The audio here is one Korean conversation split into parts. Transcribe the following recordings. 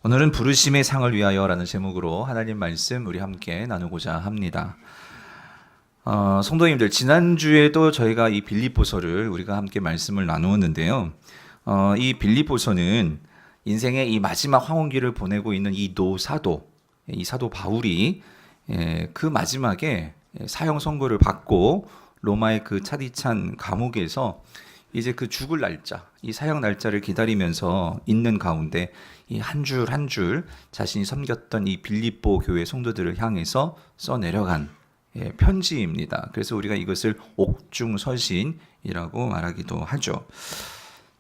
오늘은 부르심의 상을 위하여라는 제목으로 하나님 말씀 우리 함께 나누고자 합니다. 성도님들, 지난주에도 저희가 이 빌립보서를 우리가 함께 말씀을 나누었는데요. 이 빌립보서는 인생의 이 마지막 황혼기를 보내고 있는 이 노사도, 이 사도 바울이 그 마지막에 사형 선고를 받고 로마의 그 차디찬 감옥에서 이제 그 죽을 날짜, 이 사형 날짜를 기다리면서 있는 가운데 이 한 줄 한 줄 자신이 섬겼던 이 빌립보 교회 성도들을 향해서 써내려간 편지입니다. 그래서 우리가 이것을 옥중서신이라고 말하기도 하죠.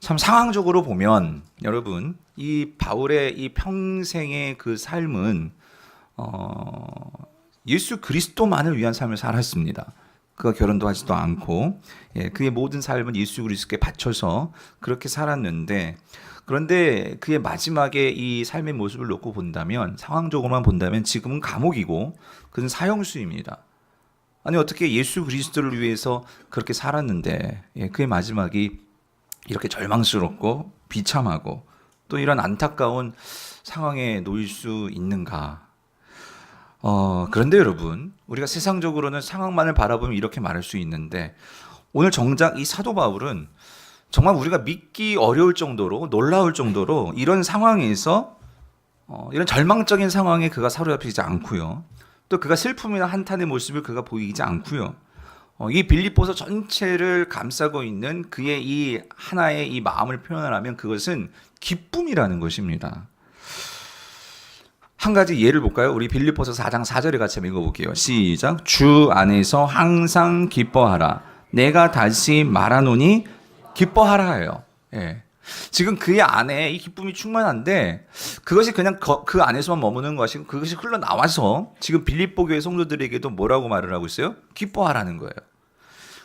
참 상황적으로 보면 여러분, 이 바울의 이 평생의 그 삶은 예수 그리스도만을 위한 삶을 살았습니다. 그가 결혼도 하지도 않고 그의 모든 삶은 예수 그리스도께 바쳐서 그렇게 살았는데, 그런데 그의 마지막에 이 삶의 모습을 놓고 본다면, 상황적으로만 본다면 지금은 감옥이고 그는 사형수입니다. 아니 어떻게 예수 그리스도를 위해서 그렇게 살았는데 그의 마지막이 이렇게 절망스럽고 비참하고 또 이런 안타까운 상황에 놓일 수 있는가? 그런데 여러분, 우리가 세상적으로는 상황만을 바라보면 이렇게 말할 수 있는데, 오늘 정작 이 사도 바울은 정말 우리가 믿기 어려울 정도로, 놀라울 정도로 이런 상황에서 이런 절망적인 상황에 그가 사로잡히지 않고요. 또 그가 슬픔이나 한탄의 모습을 그가 보이지 않고요. 이 빌립보서 전체를 감싸고 있는 그의 이 하나의 이 마음을 표현하면 그것은 기쁨이라는 것입니다. 한 가지 예를 볼까요? 우리 빌립보서 4장 4절에 같이 한번 읽어볼게요. 시작. 주 안에서 항상 기뻐하라. 내가 다시 말하노니 기뻐하라예요. 지금 그의 안에 이 기쁨이 충만한데 그것이 그냥 그 안에서만 머무는 것이고 그것이 흘러나와서 지금 빌립보 교회 성도들에게도 뭐라고 말을 하고 있어요? 기뻐하라는 거예요.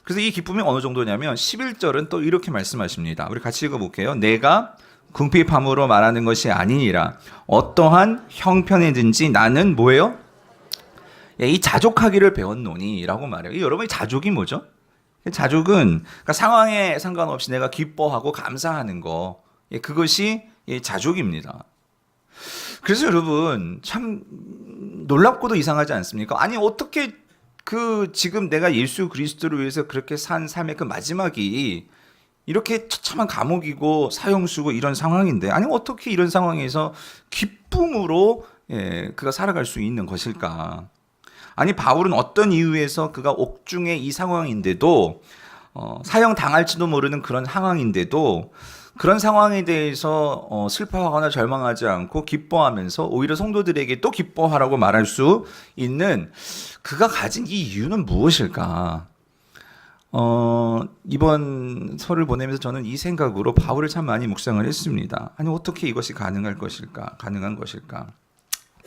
그래서 이 기쁨이 어느 정도냐면 11절은 또 이렇게 말씀하십니다. 우리 같이 읽어볼게요. 내가 궁핍함으로 말하는 것이 아니니라. 어떠한 형편이든지 나는 뭐예요? 이 자족하기를 배웠노니 라고 말해요. 여러분, 이 자족이 뭐죠? 자족은 그러니까 상황에 상관없이 내가 기뻐하고 감사하는 거, 그것이 자족입니다. 그래서 여러분, 참 놀랍고도 이상하지 않습니까? 아니 어떻게 지금 내가 예수 그리스도를 위해서 그렇게 산 삶의 그 마지막이 이렇게 처참한 감옥이고 사형수고 이런 상황인데, 아니 어떻게 이런 상황에서 기쁨으로 그가 살아갈 수 있는 것일까? 아니 바울은 어떤 이유에서 그가 옥중의 이 상황인데도 사형 당할지도 모르는 그런 상황인데도 그런 상황에 대해서 슬퍼하거나 절망하지 않고 기뻐하면서 오히려 성도들에게 또 기뻐하라고 말할 수 있는 그가 가진 이 이유는 무엇일까? 이번 설을 보내면서 저는 이 생각으로 바울을 참 많이 묵상을 했습니다. 아니 어떻게 이것이 가능한 것일까?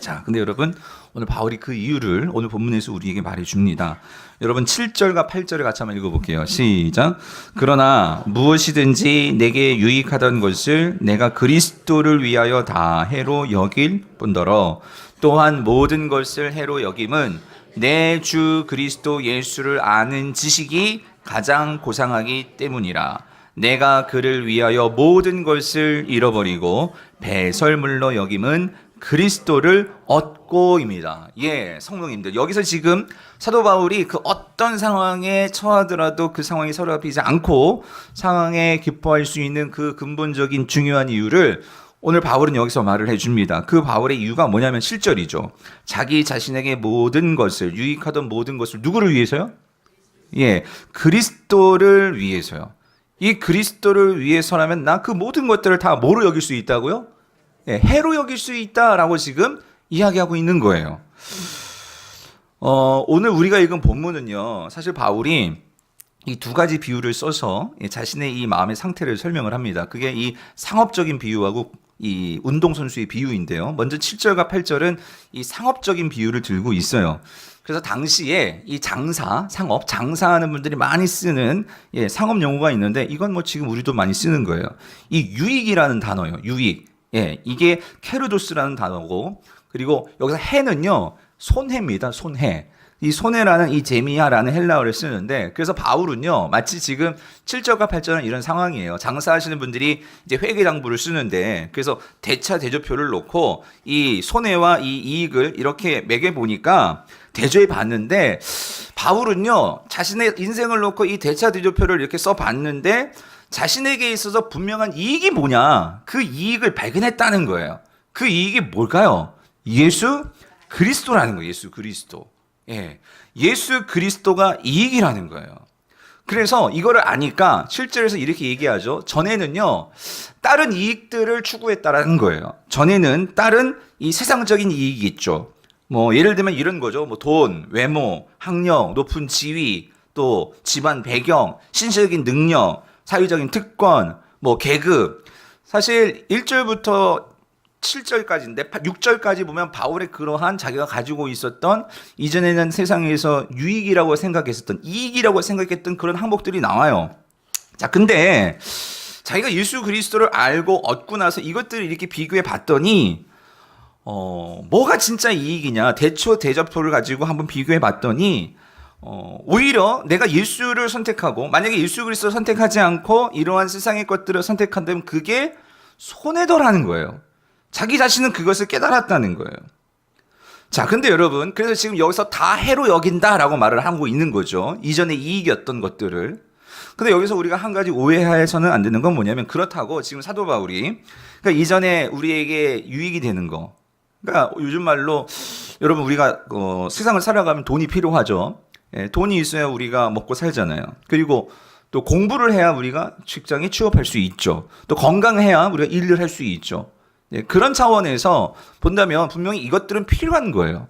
자, 근데 여러분, 오늘 바울이 그 이유를 오늘 본문에서 우리에게 말해줍니다. 여러분 7절과 8절을 같이 한번 읽어볼게요. 시작. 그러나 무엇이든지 내게 유익하던 것을 내가 그리스도를 위하여 다 해로 여길 뿐더러 또한 모든 것을 해로 여김은 내 주 그리스도 예수를 아는 지식이 가장 고상하기 때문이라. 내가 그를 위하여 모든 것을 잃어버리고 배설물로 여김은 그리스도를 얻고입니다. 성도님들, 여기서 지금 사도 바울이 그 어떤 상황에 처하더라도 그 상황이 사로잡히지 않고 상황에 기뻐할 수 있는 그 근본적인 중요한 이유를 오늘 바울은 여기서 말을 해줍니다. 그 바울의 이유가 뭐냐면 7절이죠. 자기 자신에게 모든 것을, 유익하던 모든 것을 누구를 위해서요? 그리스도를 위해서요. 이 그리스도를 위해서라면 나 그 모든 것들을 다 뭐로 여길 수 있다고요? 해로 여길 수 있다라고 지금 이야기하고 있는 거예요. 오늘 우리가 읽은 본문은요, 사실 바울이 이 두 가지 비유를 써서 자신의 이 마음의 상태를 설명을 합니다. 그게 이 상업적인 비유하고 이 운동선수의 비유인데요. 먼저 7절과 8절은 이 상업적인 비유를 들고 있어요. 그래서 당시에 이 장사하는 분들이 많이 쓰는 상업 용어가 있는데, 이건 뭐 지금 우리도 많이 쓰는 거예요. 이 유익이라는 단어예요. 유익. 이게 케르도스라는 단어고, 그리고 여기서 해는요, 손해입니다. 손해. 이 소네라는 이 제미야라는 헬라어를 쓰는데, 그래서 바울은요 마치 지금 7절과 8절은 이런 상황이에요. 장사하시는 분들이 이제 회계장부를 쓰는데, 그래서 대차 대조표를 놓고 이 손해와 이 이익을 이렇게 매겨 보니까 대조해 봤는데, 바울은요 자신의 인생을 놓고 이 대차 대조표를 이렇게 써 봤는데 자신에게 있어서 분명한 이익이 뭐냐, 그 이익을 발견했다는 거예요. 그 이익이 뭘까요? 예수 그리스도라는 거예요. 예수 그리스도. 예, 예수 그리스도가 이익이라는 거예요. 그래서 이거를 아니까 7절에서 이렇게 얘기하죠. 전에는요 다른 이익들을 추구했다라는 거예요. 전에는 다른 이 세상적인 이익이 있죠. 뭐 예를 들면 이런 거죠. 뭐 돈, 외모, 학력, 높은 지위, 또 집안 배경, 신체적인 능력, 사회적인 특권, 뭐 계급. 사실 1절부터 7절까지인데 6절까지 보면 바울의 그러한 자기가 가지고 있었던 이전에는 세상에서 유익이라고 생각했었던, 이익이라고 생각했던 그런 항목들이 나와요. 자, 근데 자기가 예수 그리스도를 알고 얻고 나서 이것들을 이렇게 비교해 봤더니 뭐가 진짜 이익이냐, 대초 대접표를 가지고 한번 비교해 봤더니 오히려 내가 예수를 선택하고, 만약에 예수 그리스도를 선택하지 않고 이러한 세상의 것들을 선택한다면 그게 손해더라는 거예요. 자기 자신은 그것을 깨달았다는 거예요. 자, 근데 여러분, 그래서 지금 여기서 다 해로 여긴다라고 말을 하고 있는 거죠. 이전에 이익이었던 것들을. 근데 여기서 우리가 한 가지 오해해서는 안 되는 건 뭐냐면, 그렇다고 지금 사도 바울이, 그러니까 이전에 우리에게 유익이 되는 거, 그러니까 요즘 말로 여러분 우리가 세상을 살아가면 돈이 필요하죠. 예, 돈이 있어야 우리가 먹고 살잖아요. 그리고 또 공부를 해야 우리가 직장에 취업할 수 있죠. 또 건강해야 우리가 일을 할 수 있죠. 예, 그런 차원에서 본다면 분명히 이것들은 필요한 거예요.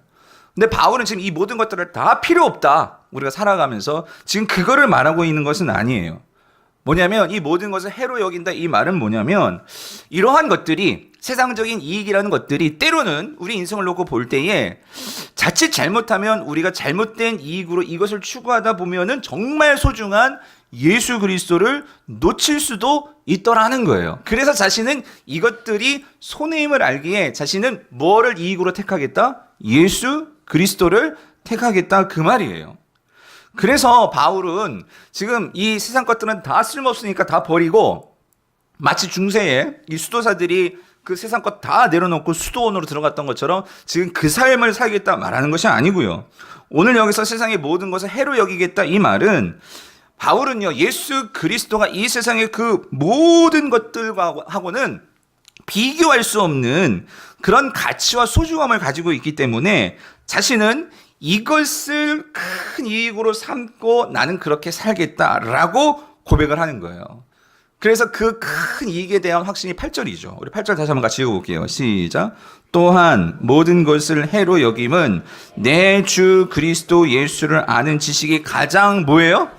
근데 바울은 지금 이 모든 것들을 다 필요 없다, 우리가 살아가면서 지금 그거를 말하고 있는 것은 아니에요. 뭐냐면 이 모든 것을 해로 여긴다, 이 말은 뭐냐면 이러한 것들이, 세상적인 이익이라는 것들이 때로는 우리 인생을 놓고 볼 때에 자칫 잘못하면 우리가 잘못된 이익으로 이것을 추구하다 보면은 정말 소중한 예수 그리스도를 놓칠 수도 있더라는 거예요. 그래서 자신은 이것들이 손해임을 알기에 자신은 뭐를 이익으로 택하겠다? 예수 그리스도를 택하겠다, 그 말이에요. 그래서 바울은 지금 이 세상 것들은 다 쓸모없으니까 다 버리고, 마치 중세에 이 수도사들이 그 세상 것 다 내려놓고 수도원으로 들어갔던 것처럼 지금 그 삶을 살겠다 말하는 것이 아니고요. 오늘 여기서 세상의 모든 것을 해로 여기겠다, 이 말은 바울은요 예수 그리스도가 이 세상의 그 모든 것들하고는 비교할 수 없는 그런 가치와 소중함을 가지고 있기 때문에 자신은 이것을 큰 이익으로 삼고 나는 그렇게 살겠다라고 고백을 하는 거예요. 그래서 그 큰 이익에 대한 확신이 8절이죠. 우리 8절 다시 한번 같이 읽어볼게요. 시작. 또한 모든 것을 해로 여김은 내 주 그리스도 예수를 아는 지식이 가장 뭐예요?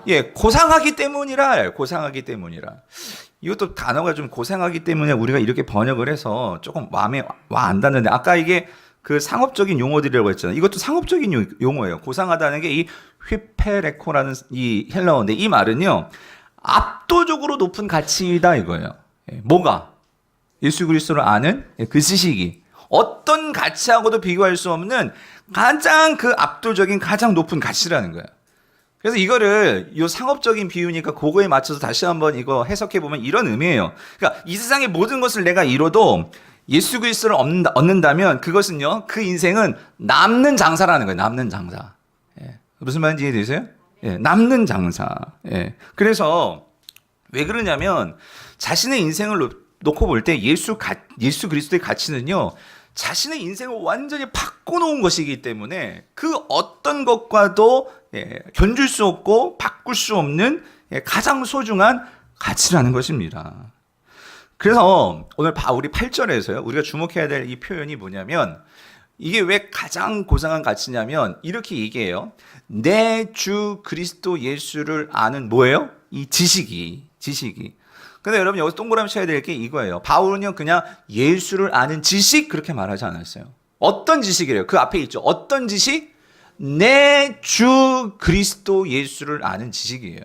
예, 고상하기 때문이라. 고상하기 때문이라. 이것도 단어가 좀 고상하기 때문에 우리가 이렇게 번역을 해서 조금 마음에 와 안 닿는데, 아까 이게 그 상업적인 용어들이라고 했잖아요. 이것도 상업적인 용어예요. 고상하다는 게 이 휘페레코라는 이 헬라어인데, 이 말은요 압도적으로 높은 가치이다 이거예요. 뭐가? 예수 그리스도를 아는 그 지식이 어떤 가치하고도 비교할 수 없는 가장 그 압도적인 가장 높은 가치라는 거예요. 그래서 이거를 이 상업적인 비유니까 그거에 맞춰서 다시 한번 이거 해석해 보면 이런 의미예요. 그러니까 이 세상의 모든 것을 내가 이뤄도 예수 그리스도를 얻는다면 그것은요 그 인생은 남는 장사라는 거예요. 남는 장사. 예. 무슨 말인지 이해되세요? 예, 남는 장사. 예. 그래서 왜 그러냐면 자신의 인생을 놓고 볼 때 예수 그리스도의 가치는요 자신의 인생을 완전히 바꿔놓은 것이기 때문에 그 어떤 것과도 견줄 수 없고 바꿀 수 없는 가장 소중한 가치라는 것입니다. 그래서 오늘 바울이 8절에서요 우리가 주목해야 될 이 표현이 뭐냐면, 이게 왜 가장 고상한 가치냐면 이렇게 얘기해요. 내 주 그리스도 예수를 아는 뭐예요? 이 지식이. 근데 여러분 여기서 동그라미 쳐야 될 게 이거예요. 바울은요 그냥 예수를 아는 지식 그렇게 말하지 않았어요. 어떤 지식이래요? 그 앞에 있죠. 어떤 지식? 내 주 그리스도 예수를 아는 지식이에요.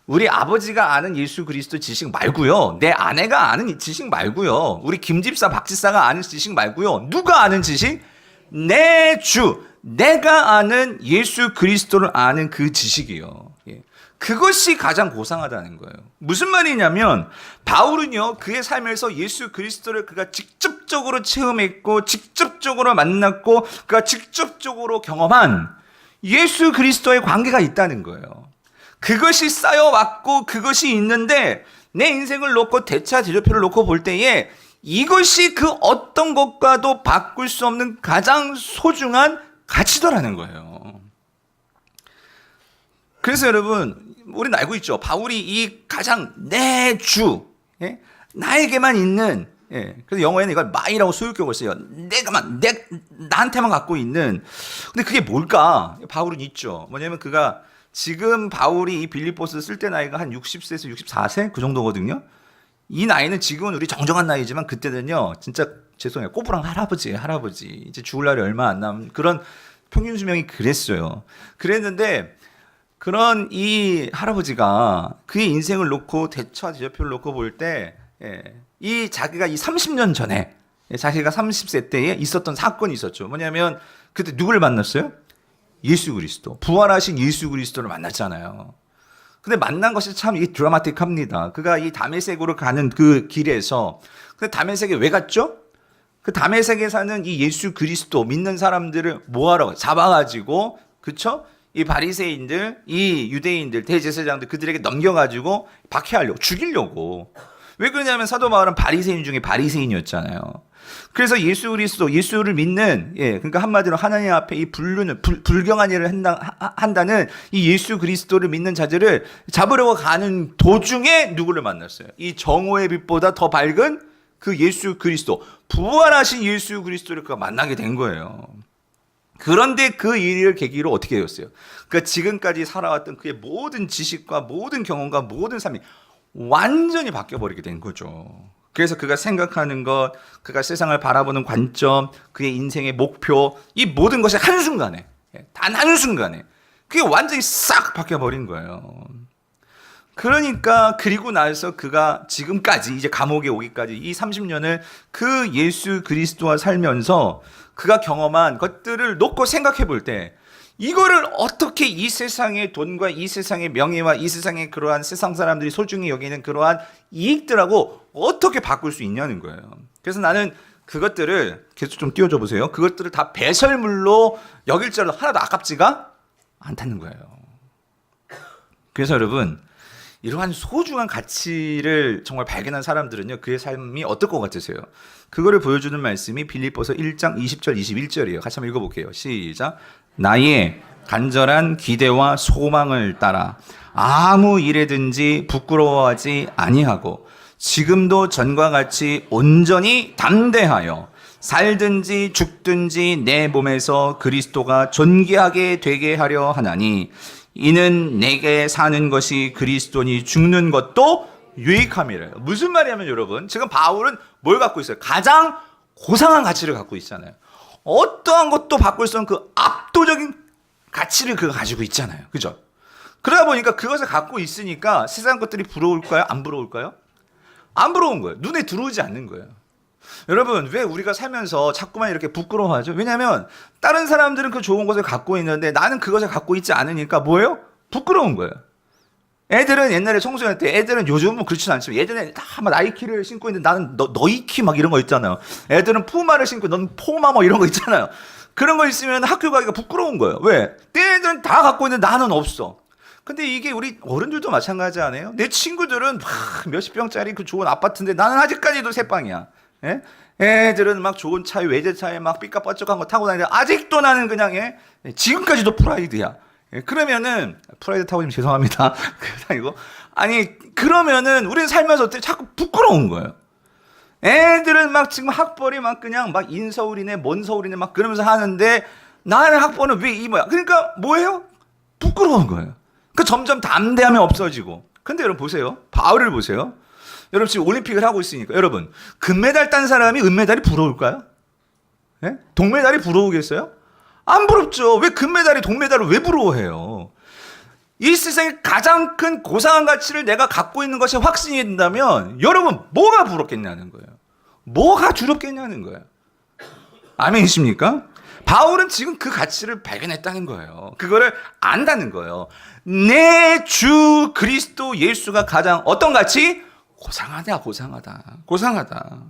우리 아버지가 아는 예수 그리스도 지식 말고요. 내 아내가 아는 지식 말고요. 우리 김집사 박집사가 아는 지식 말고요. 누가 아는 지식? 내 주, 내가 아는 예수 그리스도를 아는 그 지식이요. 예. 그것이 가장 고상하다는 거예요. 무슨 말이냐면 바울은요, 그의 삶에서 예수 그리스도를 그가 직접적으로 체험했고 직접적으로 만났고 그가 직접적으로 경험한 예수 그리스도의 관계가 있다는 거예요. 그것이 쌓여왔고 그것이 있는데 내 인생을 놓고 대차대조표를 놓고 볼 때에 이것이 그 어떤 것과도 바꿀 수 없는 가장 소중한 가치더라는 거예요. 그래서 여러분, 우리는 알고 있죠. 바울이 이 가장 내 주, 예? 나에게만 있는, 예. 그래서 영어에는 이걸 my라고 소유격을 써요. 나한테만 갖고 있는. 근데 그게 뭘까? 바울은 있죠. 뭐냐면 그가 지금 바울이 이 빌립보서 쓸 때 나이가 한 60세에서 64세 그 정도거든요. 이 나이는 지금은 우리 정정한 나이지만 그때는요, 진짜 죄송해요, 꼬부랑 할아버지 이제 죽을 날이 얼마 안 남은 그런 평균 수명이 그랬어요. 그랬는데 그런 이 할아버지가 그의 인생을 놓고 대차대조표를 놓고 볼 때, 이 자기가 이 30년 전에 자기가 30세 때에 있었던 사건이 있었죠. 뭐냐면 그때 누구를 만났어요? 예수 그리스도, 부활하신 예수 그리스도를 만났잖아요. 근데 만난 것이 참 이 드라마틱합니다. 그가 이 다메섹으로 가는 그 길에서, 근데 다메섹에 왜 갔죠? 그 다메섹에 사는 이 예수 그리스도 믿는 사람들을 뭐하러 잡아가지고, 그쵸? 이 바리새인들, 이 유대인들, 대제사장들 그들에게 넘겨가지고 박해하려고, 죽이려고. 왜 그러냐면 사도 바울은 바리새인 중에 바리새인이었잖아요. 그래서 예수 그리스도, 예수를 믿는, 그러니까 한마디로 하나님 앞에 이 불경한 일을 한다는 이 예수 그리스도를 믿는 자들을 잡으려고 가는 도중에 누구를 만났어요? 이 정오의 빛보다 더 밝은 그 예수 그리스도, 부활하신 예수 그리스도를 그가 만나게 된 거예요. 그런데 그 일을 계기로 어떻게 되었어요? 그러니까 지금까지 살아왔던 그의 모든 지식과 모든 경험과 모든 삶이 완전히 바뀌어버리게 된 거죠. 그래서 그가 생각하는 것, 그가 세상을 바라보는 관점, 그의 인생의 목표, 이 모든 것이 한순간에, 단 한순간에 그게 완전히 싹 바뀌어버린 거예요. 그러니까 그리고 나서 그가 지금까지 이제 감옥에 오기까지 이 30년을 그 예수 그리스도와 살면서 그가 경험한 것들을 놓고 생각해 볼 때 이거를 어떻게 이 세상의 돈과 이 세상의 명예와 이 세상의 그러한 세상 사람들이 소중히 여기는 그러한 이익들하고 어떻게 바꿀 수 있냐는 거예요. 그래서 나는 그것들을 계속 좀 띄워줘 보세요. 그것들을 다 배설물로 여길 줄 하나도 아깝지가 않다는 거예요. 그래서 여러분, 이러한 소중한 가치를 정말 발견한 사람들은요, 그의 삶이 어떨 것 같으세요? 그거를 보여주는 말씀이 빌립보서 1장 20절 21절이에요. 같이 한번 읽어볼게요. 시작. 나의 간절한 기대와 소망을 따라 아무 일에든지 부끄러워하지 아니하고 지금도 전과 같이 온전히 담대하여 살든지 죽든지 내 몸에서 그리스도가 존귀하게 되게 하려 하나니 이는 내게 사는 것이 그리스도니 죽는 것도 유익함이래요. 무슨 말이냐면 여러분, 지금 바울은 뭘 갖고 있어요? 가장 고상한 가치를 갖고 있잖아요. 어떠한 것도 바꿀 수 없는 그 압도적인 가치를 그가 가지고 있잖아요. 그죠? 그러다 보니까 그것을 갖고 있으니까 세상 것들이 부러울까요? 안 부러울까요? 안 부러운 거예요. 눈에 들어오지 않는 거예요. 여러분, 왜 우리가 살면서 자꾸만 이렇게 부끄러워하죠? 왜냐하면 다른 사람들은 그 좋은 것을 갖고 있는데 나는 그것을 갖고 있지 않으니까 뭐예요? 부끄러운 거예요. 애들은 옛날에 청소년 때, 애들은 요즘은 그렇진 않지만 예전에 다 막 나이키를 신고 있는데 나는 너이키 막 이런 거 있잖아요. 애들은 푸마를 신고 넌 포마 뭐 이런 거 있잖아요. 그런 거 있으면 학교 가기가 부끄러운 거예요. 왜? 내 애들은 다 갖고 있는데 나는 없어. 근데 이게 우리 어른들도 마찬가지 아니에요? 내 친구들은 몇십 평짜리 그 좋은 아파트인데 나는 아직까지도 새 방이야. 예? 애들은 막 좋은 차에, 외제차에 막 삐까뻔쩍한 거 타고 다니는데 아직도 나는 그냥 지금까지도 프라이드야. 그러면은 프라이드 타고 있으면 죄송합니다. 아니고 아니 그러면은 우리는 살면서 어때? 자꾸 부끄러운 거예요. 애들은 막 지금 학벌이 막 그냥 막 인서울이네, 뭔 서울이네 막 그러면서 하는데 나는 학벌은 왜 이 뭐야? 그러니까 뭐예요? 부끄러운 거예요. 그 점점 담대함이 없어지고. 근데 여러분 보세요. 바울을 보세요. 여러분 지금 올림픽을 하고 있으니까 여러분 금메달 딴 사람이 은메달이 부러울까요? 네? 동메달이 부러우겠어요? 안 부럽죠. 왜 금메달이 동메달을 왜 부러워해요? 이 세상에 가장 큰 고상한 가치를 내가 갖고 있는 것이 확신이 된다면 여러분 뭐가 부럽겠냐는 거예요. 뭐가 두렵겠냐는 거예요. 아멘이십니까? 바울은 지금 그 가치를 발견했다는 거예요. 그거를 안다는 거예요. 내 주 그리스도 예수가 가장 어떤 가치? 고상하다, 고상하다, 고상하다.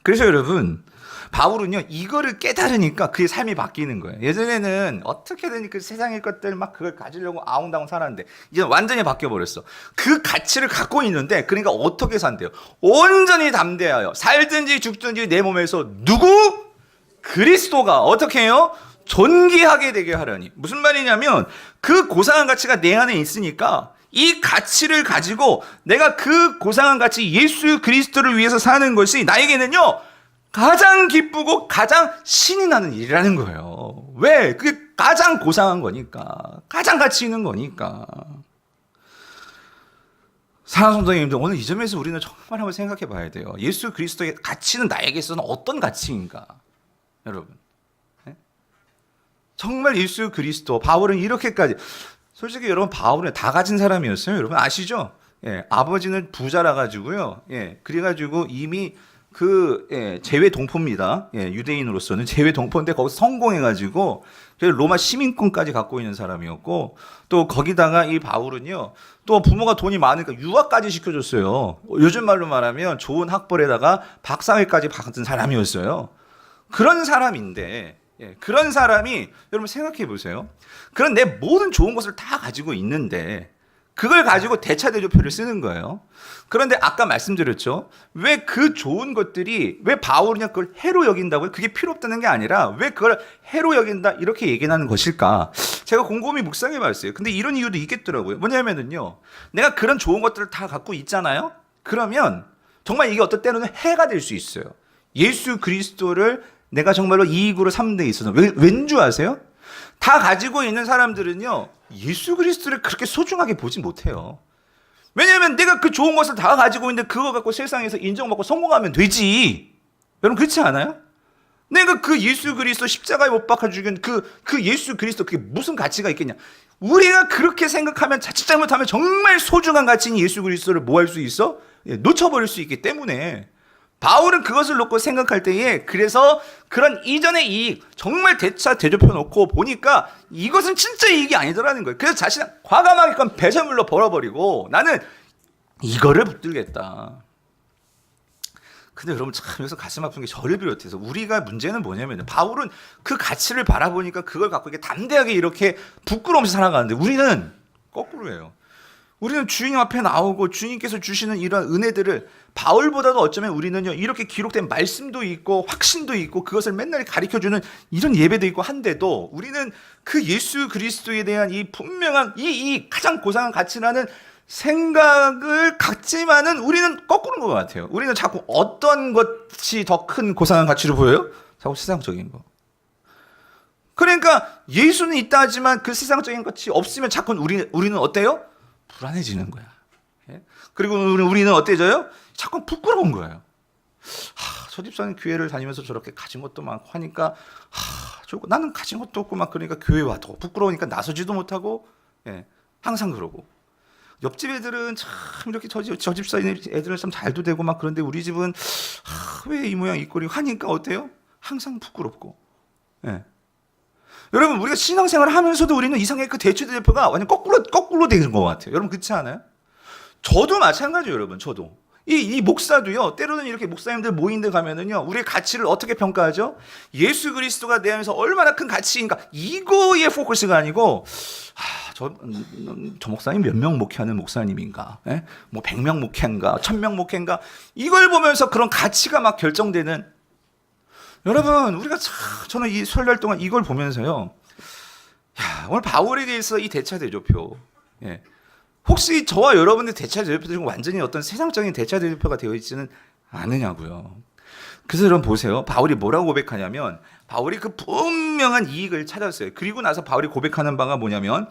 그래서 여러분, 바울은요, 이거를 깨달으니까 그의 삶이 바뀌는 거예요. 예전에는 어떻게든 그 세상의 것들 막 그걸 가지려고 아웅다웅 살았는데, 이제 완전히 바뀌어버렸어. 그 가치를 갖고 있는데, 그러니까 어떻게 산대요? 온전히 담대하여 살든지 죽든지 내 몸에서 누구? 그리스도가 어떻게 해요? 존귀하게 되게 하려니. 무슨 말이냐면, 그 고상한 가치가 내 안에 있으니까, 이 가치를 가지고 내가 그 고상한 가치 예수 그리스도를 위해서 사는 것이 나에게는요, 가장 기쁘고 가장 신이 나는 일이라는 거예요. 왜? 그게 가장 고상한 거니까. 가장 가치 있는 거니까. 사랑하는 성도님들, 오늘 이 점에서 우리는 정말 한번 생각해 봐야 돼요. 예수 그리스도의 가치는 나에게서는 어떤 가치인가? 여러분. 네? 정말 예수 그리스도, 바울은 이렇게까지, 솔직히 여러분, 바울은 다 가진 사람이었어요. 여러분 아시죠? 예, 아버지는 부자라 가지고요. 예, 그래가지고 이미 재외 동포입니다. 예, 유대인으로서는 재외 동포인데 거기서 성공해가지고 로마 시민권까지 갖고 있는 사람이었고, 또 거기다가 이 바울은요, 또 부모가 돈이 많으니까 유학까지 시켜줬어요. 요즘 말로 말하면 좋은 학벌에다가 박사회까지 받은 사람이었어요. 그런 사람인데, 예, 그런 사람이 여러분 생각해 보세요. 그런 내 모든 좋은 것을 다 가지고 있는데 그걸 가지고 대차대조표를 쓰는 거예요. 그런데 아까 말씀드렸죠. 왜 그 좋은 것들이, 왜 바울이 그걸 해로 여긴다고요? 그게 필요 없다는 게 아니라 왜 그걸 해로 여긴다 이렇게 얘기하는 것일까? 제가 곰곰이 묵상해 봤어요. 근데 이런 이유도 있겠더라고요. 뭐냐면은요, 내가 그런 좋은 것들을 다 갖고 있잖아요. 그러면 정말 이게 어떤 때로는 해가 될 수 있어요. 예수 그리스도를 내가 정말로 이익으로 삼는 데 있어서. 왠 줄 아세요? 다 가지고 있는 사람들은요, 예수 그리스도를 그렇게 소중하게 보지 못해요. 왜냐하면 내가 그 좋은 것을 다 가지고 있는데 그거 갖고 세상에서 인정받고 성공하면 되지. 여러분 그렇지 않아요? 내가 그 예수 그리스도 십자가에 못 박아 죽인 그 예수 그리스도, 그게 무슨 가치가 있겠냐. 우리가 그렇게 생각하면, 자칫 잘못하면 정말 소중한 가치인 예수 그리스도를 뭐 할 수 있어? 놓쳐버릴 수 있기 때문에 바울은 그것을 놓고 생각할 때에, 그래서 그런 이전의 이익 정말 대조표 놓고 보니까 이것은 진짜 이익이 아니더라는 거예요. 그래서 자신은 과감하게 그건 배설물로 벌어버리고 나는 이거를 붙들겠다. 근데 여러분 참 여기서 가슴 아픈 게 저를 비롯해서 우리가 문제는 뭐냐면, 바울은 그 가치를 바라보니까 그걸 갖고 이렇게 담대하게 이렇게 부끄러움 없이 살아가는데 우리는 거꾸로예요. 우리는 주님 앞에 나오고 주님께서 주시는 이런 은혜들을, 바울보다도 어쩌면 우리는요, 이렇게 기록된 말씀도 있고 확신도 있고 그것을 맨날 가르쳐주는 이런 예배도 있고 한데도 우리는 그 예수 그리스도에 대한 이 분명한 이 가장 고상한 가치라는 생각을 갖지만은 우리는 거꾸로인 것 같아요. 우리는 자꾸 어떤 것이 더 큰 고상한 가치로 보여요? 자꾸 세상적인 거. 그러니까 예수는 있다 하지만 그 세상적인 것이 없으면 자꾸 우리는 어때요? 불안해지는 거야. 예? 그리고 우리는 어때져요? 자꾸 부끄러운 거예요. 저 집사는 교회를 다니면서 저렇게 가진 것도 많고 하니까 나는 가진 것도 없고 막, 그러니까 교회 와도 부끄러우니까 나서지도 못하고, 예, 항상 그러고. 옆집 애들은 참 이렇게 저 집사 애들은 참 잘도 되고 막, 그런데 우리 집은 왜 이 모양 이 꼴이 하니까 어때요? 항상 부끄럽고. 예. 여러분 우리가 신앙생활을 하면서도 우리는 이상하게 그 대표가 완전 거꾸로 되는 것 같아요. 여러분 그렇지 않아요? 저도 마찬가지예요. 여러분 저도 이 목사도요, 때로는 이렇게 목사님들 모인 데 가면은요, 우리의 가치를 어떻게 평가하죠? 예수 그리스도가 내 안에서 얼마나 큰 가치인가, 이거에 포커스가 아니고 저 목사님 몇 명 목회하는 목사님인가, 예? 뭐 100명 목회인가 1000명 목회인가, 이걸 보면서 그런 가치가 막 결정되는. 여러분 우리가 저는 이 설날 동안 이걸 보면서요, 오늘 바울에 대해서 이 대차대조표, 예, 혹시 저와 여러분의 대차대조표 중에 완전히 어떤 세상적인 대차대조표가 되어 있지는 않으냐고요. 그래서 여러분 보세요. 바울이 뭐라고 고백하냐면, 바울이 그 분명한 이익을 찾았어요. 그리고 나서 바울이 고백하는 바가 뭐냐면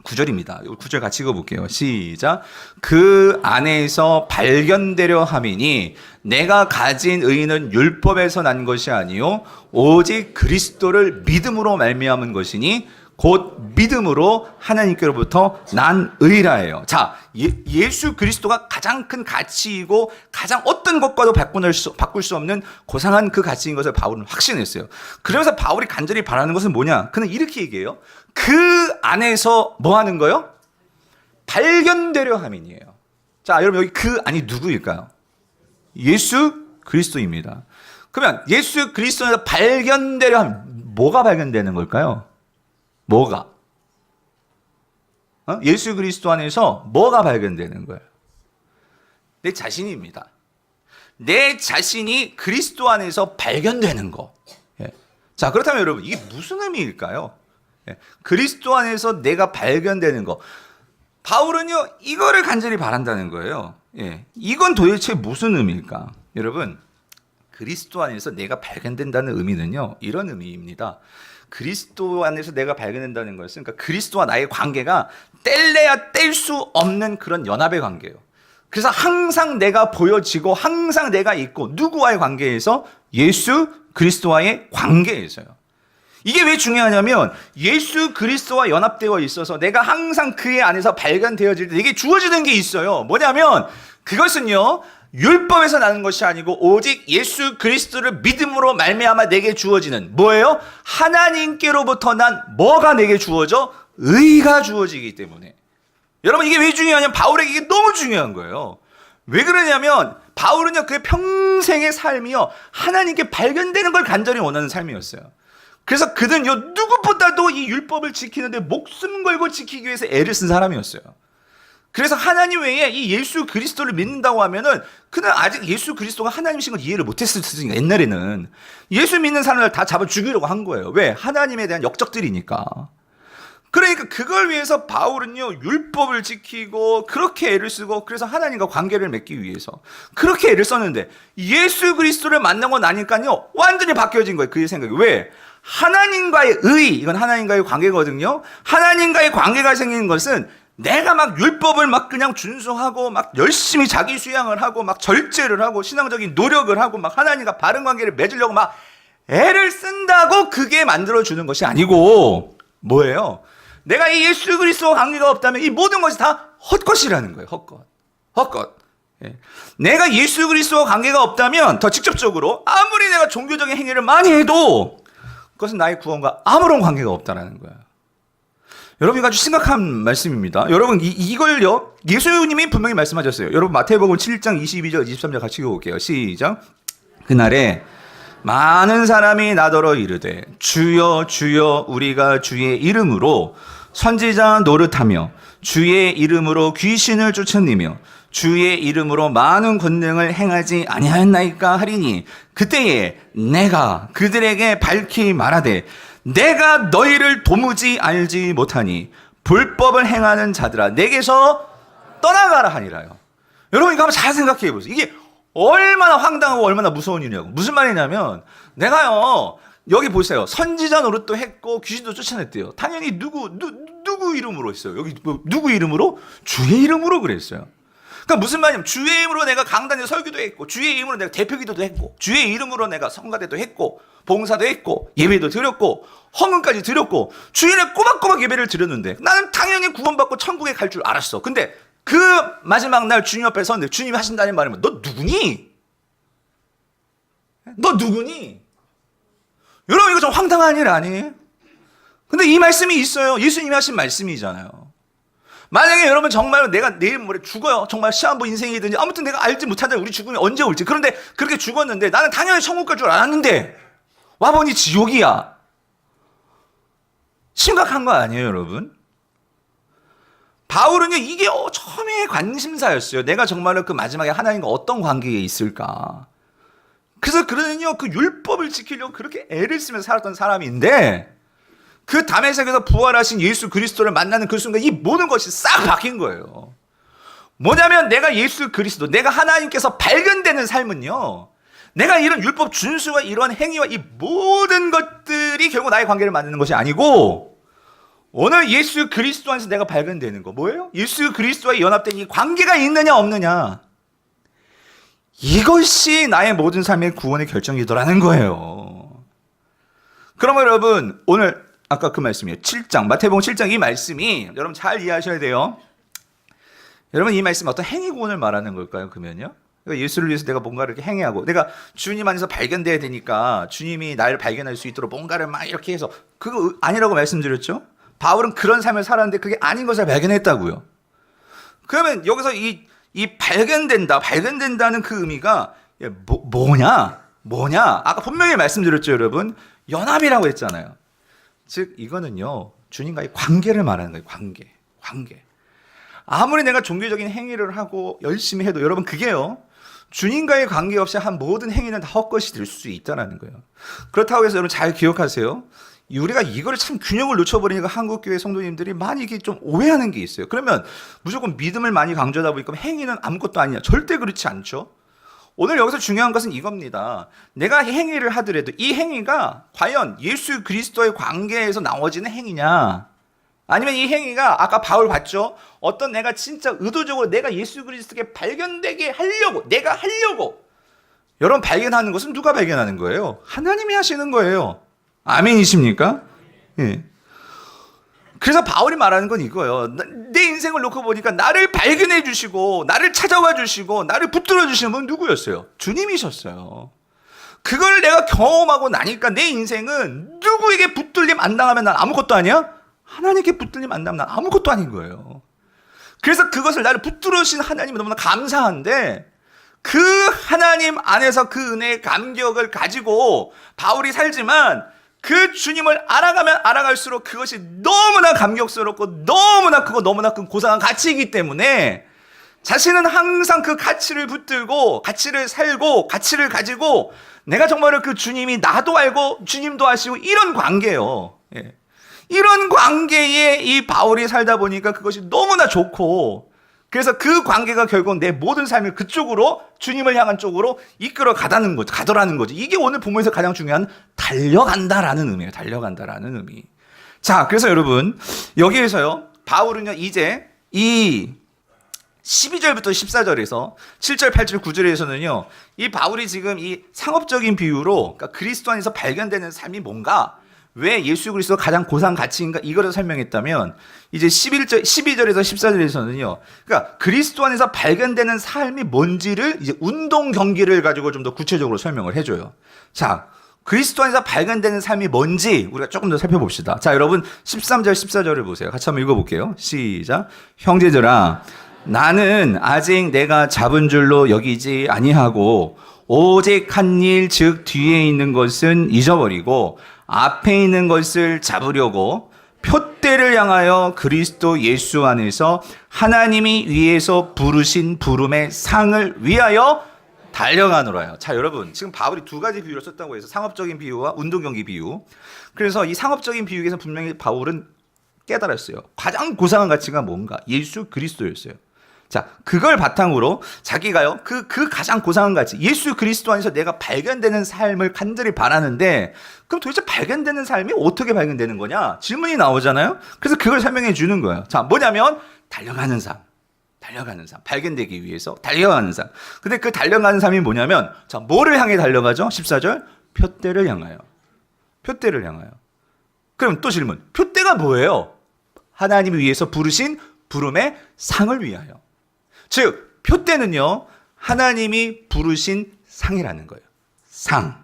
9절입니다. 9절 같이 읽어볼게요. 시작. 그 안에서 발견되려 함이니 내가 가진 의는 율법에서 난 것이 아니요 오직 그리스도를 믿음으로 말미암은 것이니 곧 믿음으로 하나님께로부터 난 의라예요. 자, 예수 그리스도가 가장 큰 가치이고 가장 어떤 것과도 바꿀 수 없는 고상한 그 가치인 것을 바울은 확신했어요. 그러면서 바울이 간절히 바라는 것은 뭐냐? 그는 이렇게 얘기해요. 그 안에서 뭐 하는 거요? 발견되려 함이니에요. 자, 여러분 여기 그 안이 누구일까요? 예수 그리스도입니다. 그러면 예수 그리스도에서 발견되려 함, 뭐가 발견되는 걸까요? 뭐가? 예수 그리스도 안에서 뭐가 발견되는 거예요? 내 자신입니다. 내 자신이 그리스도 안에서 발견되는 거. 예. 자, 그렇다면 여러분 이게 무슨 의미일까요? 예. 그리스도 안에서 내가 발견되는 거. 바울은요 이거를 간절히 바란다는 거예요. 예. 이건 도대체 무슨 의미일까? 여러분 그리스도 안에서 내가 발견된다는 의미는요 이런 의미입니다. 그리스도 안에서 내가 발견된다는 것은 그러니까 그리스도와 나의 관계가 뗄래야 뗄 수 없는 그런 연합의 관계예요. 그래서 항상 내가 보여지고 항상 내가 있고 누구와의 관계에서? 예수 그리스도와의 관계에서요. 이게 왜 중요하냐면 예수 그리스도와 연합되어 있어서 내가 항상 그의 안에서 발견되어질 때 내게 주어지는 게 있어요. 뭐냐면 그것은요 율법에서 나는 것이 아니고 오직 예수 그리스도를 믿음으로 말미암아 내게 주어지는 뭐예요? 하나님께로부터 난 뭐가 내게 주어져? 의가 주어지기 때문에. 여러분 이게 왜 중요하냐면 바울에게 이게 너무 중요한 거예요. 왜 그러냐면 바울은요 그의 평생의 삶이요 하나님께 발견되는 걸 간절히 원하는 삶이었어요. 그래서 그는요 누구보다도 이 율법을 지키는데 목숨 걸고 지키기 위해서 애를 쓴 사람이었어요. 그래서 하나님 외에 이 예수 그리스도를 믿는다고 하면은 그는 아직 예수 그리스도가 하나님이신 걸 이해를 못했을 테니까 옛날에는 예수 믿는 사람을 다 잡아 죽이려고 한 거예요. 왜? 하나님에 대한 역적들이니까. 그러니까 그걸 위해서 바울은요 율법을 지키고 그렇게 애를 쓰고 그래서 하나님과 관계를 맺기 위해서 그렇게 애를 썼는데 예수 그리스도를 만나고 나니까요 완전히 바뀌어진 거예요. 그의 생각이. 왜? 하나님과의 의, 이건 하나님과의 관계거든요. 하나님과의 관계가 생기는 것은 내가 막 율법을 막 그냥 준수하고 막 열심히 자기 수양을 하고 막 절제를 하고 신앙적인 노력을 하고 막 하나님과 바른 관계를 맺으려고 막 애를 쓴다고 그게 만들어주는 것이 아니고 뭐예요? 내가 이 예수 그리스도와 관계가 없다면 이 모든 것이 다 헛것이라는 거예요. 헛것. 예. 내가 예수 그리스도와 관계가 없다면 더 직접적으로 아무리 내가 종교적인 행위를 많이 해도 그것은 나의 구원과 아무런 관계가 없다라는 거예요. 여러분 이거 아주 심각한 말씀입니다. 여러분 이걸요 예수님이 분명히 말씀하셨어요. 여러분 마태복음 7장 22절 23절 같이 읽어볼게요. 시작. 그날에 많은 사람이 나더러 이르되 주여 주여 우리가 주의 이름으로 선지자 노릇하며 주의 이름으로 귀신을 쫓아내며 주의 이름으로 많은 권능을 행하지 아니하였나이까 하리니 그때에 내가 그들에게 밝히 말하되 내가 너희를 도무지 알지 못하니 불법을 행하는 자들아 내게서 떠나가라 하니라요. 여러분 이거 한번 잘 생각해 보세요. 이게 얼마나 황당하고 얼마나 무서운 일이냐고. 무슨 말이냐면 내가요 여기 보세요. 선지자 노릇도 했고 귀신도 쫓아냈대요. 당연히 누구 이름으로 했어요. 여기 누구 이름으로? 주의 이름으로 그랬어요. 그러니까 무슨 말이냐면 주의 이름으로 내가 강단에 설교도 했고 주의 이름으로 내가 대표기도도 했고 주의 이름으로 내가 성가대도 했고 봉사도 했고 예배도 드렸고 헌금까지 드렸고 주일에 꼬박꼬박 예배를 드렸는데 나는 당연히 구원받고 천국에 갈 줄 알았어. 근데 그 마지막 날 주님 앞에 섰는데 주님이 하신다는 말이면 너 누구니? 너 누구니? 여러분 이거 좀 황당한 일 아니에요? 근데 이 말씀이 있어요. 예수님이 하신 말씀이잖아요. 만약에 여러분 정말 내가 내일 모레 죽어요. 정말 시한부 인생이든지 아무튼 내가 알지 못하다 우리 죽음이 언제 올지. 그런데 그렇게 죽었는데 나는 당연히 천국 갈 줄 알았는데 와보니 지옥이야. 심각한 거 아니에요 여러분? 바울은요 이게 처음에 관심사였어요. 내가 정말로 그 마지막에 하나님과 어떤 관계에 있을까. 그래서 그는요 그 율법을 지키려고 그렇게 애를 쓰면서 살았던 사람인데 그 다메섹에서 부활하신 예수 그리스도를 만나는 그 순간 이 모든 것이 싹 바뀐 거예요. 뭐냐면 내가 예수 그리스도, 내가 하나님께서 발견되는 삶은요 내가 이런 율법 준수와 이런 행위와 이 모든 것들이 결국 나의 관계를 만드는 것이 아니고 오늘 예수 그리스도 안에서 내가 발견되는 거 뭐예요? 예수 그리스도와 연합된 이 관계가 있느냐 없느냐, 이것이 나의 모든 삶의 구원의 결정이더라는 거예요. 그러면 여러분 오늘 아까 그 말씀이에요. 7장, 마태복음 7장 이 말씀이 여러분 잘 이해하셔야 돼요. 여러분 이 말씀 어떤 행위구원을 말하는 걸까요? 그러면요. 그러니까 예수를 위해서 내가 뭔가를 이렇게 행위하고 내가 주님 안에서 발견돼야 되니까 주님이 나를 발견할 수 있도록 뭔가를 막 이렇게 해서 그거 아니라고 말씀드렸죠. 바울은 그런 삶을 살았는데 그게 아닌 것을 발견했다고요. 그러면 여기서 이 발견된다는 그 의미가 뭐냐? 아까 분명히 말씀드렸죠, 여러분. 연합이라고 했잖아요. 즉 이거는요 주님과의 관계를 말하는 거예요. 관계. 아무리 내가 종교적인 행위를 하고 열심히 해도 여러분 그게요 주님과의 관계 없이 한 모든 행위는 다 헛것이 될 수 있다는 거예요. 그렇다고 해서 여러분 잘 기억하세요. 우리가 이거를 참 균형을 놓쳐버리니까 한국교회 성도님들이 많이 이게 좀 오해하는 게 있어요. 그러면 무조건 믿음을 많이 강조하다 보니까 행위는 아무것도 아니냐. 절대 그렇지 않죠. 오늘 여기서 중요한 것은 이겁니다. 내가 행위를 하더라도 이 행위가 과연 예수 그리스도의 관계에서 나머지는 행위냐, 아니면 이 행위가 아까 바울 봤죠? 어떤 내가 진짜 의도적으로 내가 예수 그리스도께 발견되게 하려고 내가 하려고 여러분 발견하는 것은 누가 발견하는 거예요? 하나님이 하시는 거예요. 아멘이십니까? 예. 그래서 바울이 말하는 건 이거예요. 내 인생을 놓고 보니까 나를 발견해 주시고 나를 찾아와 주시고 나를 붙들어 주시는 분 누구였어요? 주님이셨어요. 그걸 내가 경험하고 나니까 내 인생은 누구에게 붙들림 안 당하면 난 아무것도 아니야? 하나님께 붙들림 안 당하면 난 아무것도 아닌 거예요. 그래서 그것을 나를 붙들어 주신 하나님이 너무나 감사한데 그 하나님 안에서 그 은혜의 감격을 가지고 바울이 살지만 그 주님을 알아가면 알아갈수록 그것이 너무나 감격스럽고 너무나 크고 너무나 큰 고상한 가치이기 때문에 자신은 항상 그 가치를 붙들고 가치를 살고 가치를 가지고 내가 정말 그 주님이 나도 알고 주님도 아시고 이런 관계예요. 예. 이런 관계에 이 바울이 살다 보니까 그것이 너무나 좋고 그래서 그 관계가 결국 내 모든 삶을 그쪽으로 주님을 향한 쪽으로 이끌어 가더라는 거지. 이게 오늘 본문에서 가장 중요한 달려간다라는 의미예요. 달려간다라는 의미. 자, 그래서 여러분 여기에서요 바울은요 이제 이 12절부터 14절에서 7절, 8절, 9절에서는요 이 바울이 지금 이 상업적인 비유로 그러니까 그리스도 안에서 발견되는 삶이 뭔가 왜 예수 그리스도 가장 고상 가치인가 이거를 설명했다면 이제 12절에서 14절에서는요. 그러니까 그리스도 안에서 발견되는 삶이 뭔지를 이제 운동 경기를 가지고 좀 더 구체적으로 설명을 해줘요. 자, 그리스도 안에서 발견되는 삶이 뭔지 우리가 조금 더 살펴봅시다. 자, 여러분 13절, 14절을 보세요. 같이 한번 읽어볼게요. 시작. 형제들아, 나는 아직 내가 잡은 줄로 여기지 아니하고 오직 한 일, 즉 뒤에 있는 것은 잊어버리고 앞에 있는 것을 잡으려고 표대를 향하여 그리스도 예수 안에서 하나님이 위에서 부르신 부름의 상을 위하여 달려가노라요. 자, 여러분 지금 바울이 두 가지 비유를 썼다고 해서 상업적인 비유와 운동경기 비유. 그래서 이 상업적인 비유에서 분명히 바울은 깨달았어요. 가장 고상한 가치가 뭔가? 예수 그리스도였어요. 자, 그걸 바탕으로 자기가요, 그 가장 고상한 가치, 예수 그리스도 안에서 내가 발견되는 삶을 간절히 바라는데, 그럼 도대체 발견되는 삶이 어떻게 발견되는 거냐? 질문이 나오잖아요? 그래서 그걸 설명해 주는 거예요. 자, 뭐냐면, 달려가는 삶. 발견되기 위해서 달려가는 삶. 근데 그 달려가는 삶이 뭐냐면, 자, 뭐를 향해 달려가죠? 14절. 표대를 향하여. 그럼 또 질문. 표대가 뭐예요? 하나님이 위해서 부르신 부름의 상을 위하여. 즉 표대는요 하나님이 부르신 상이라는 거예요. 상.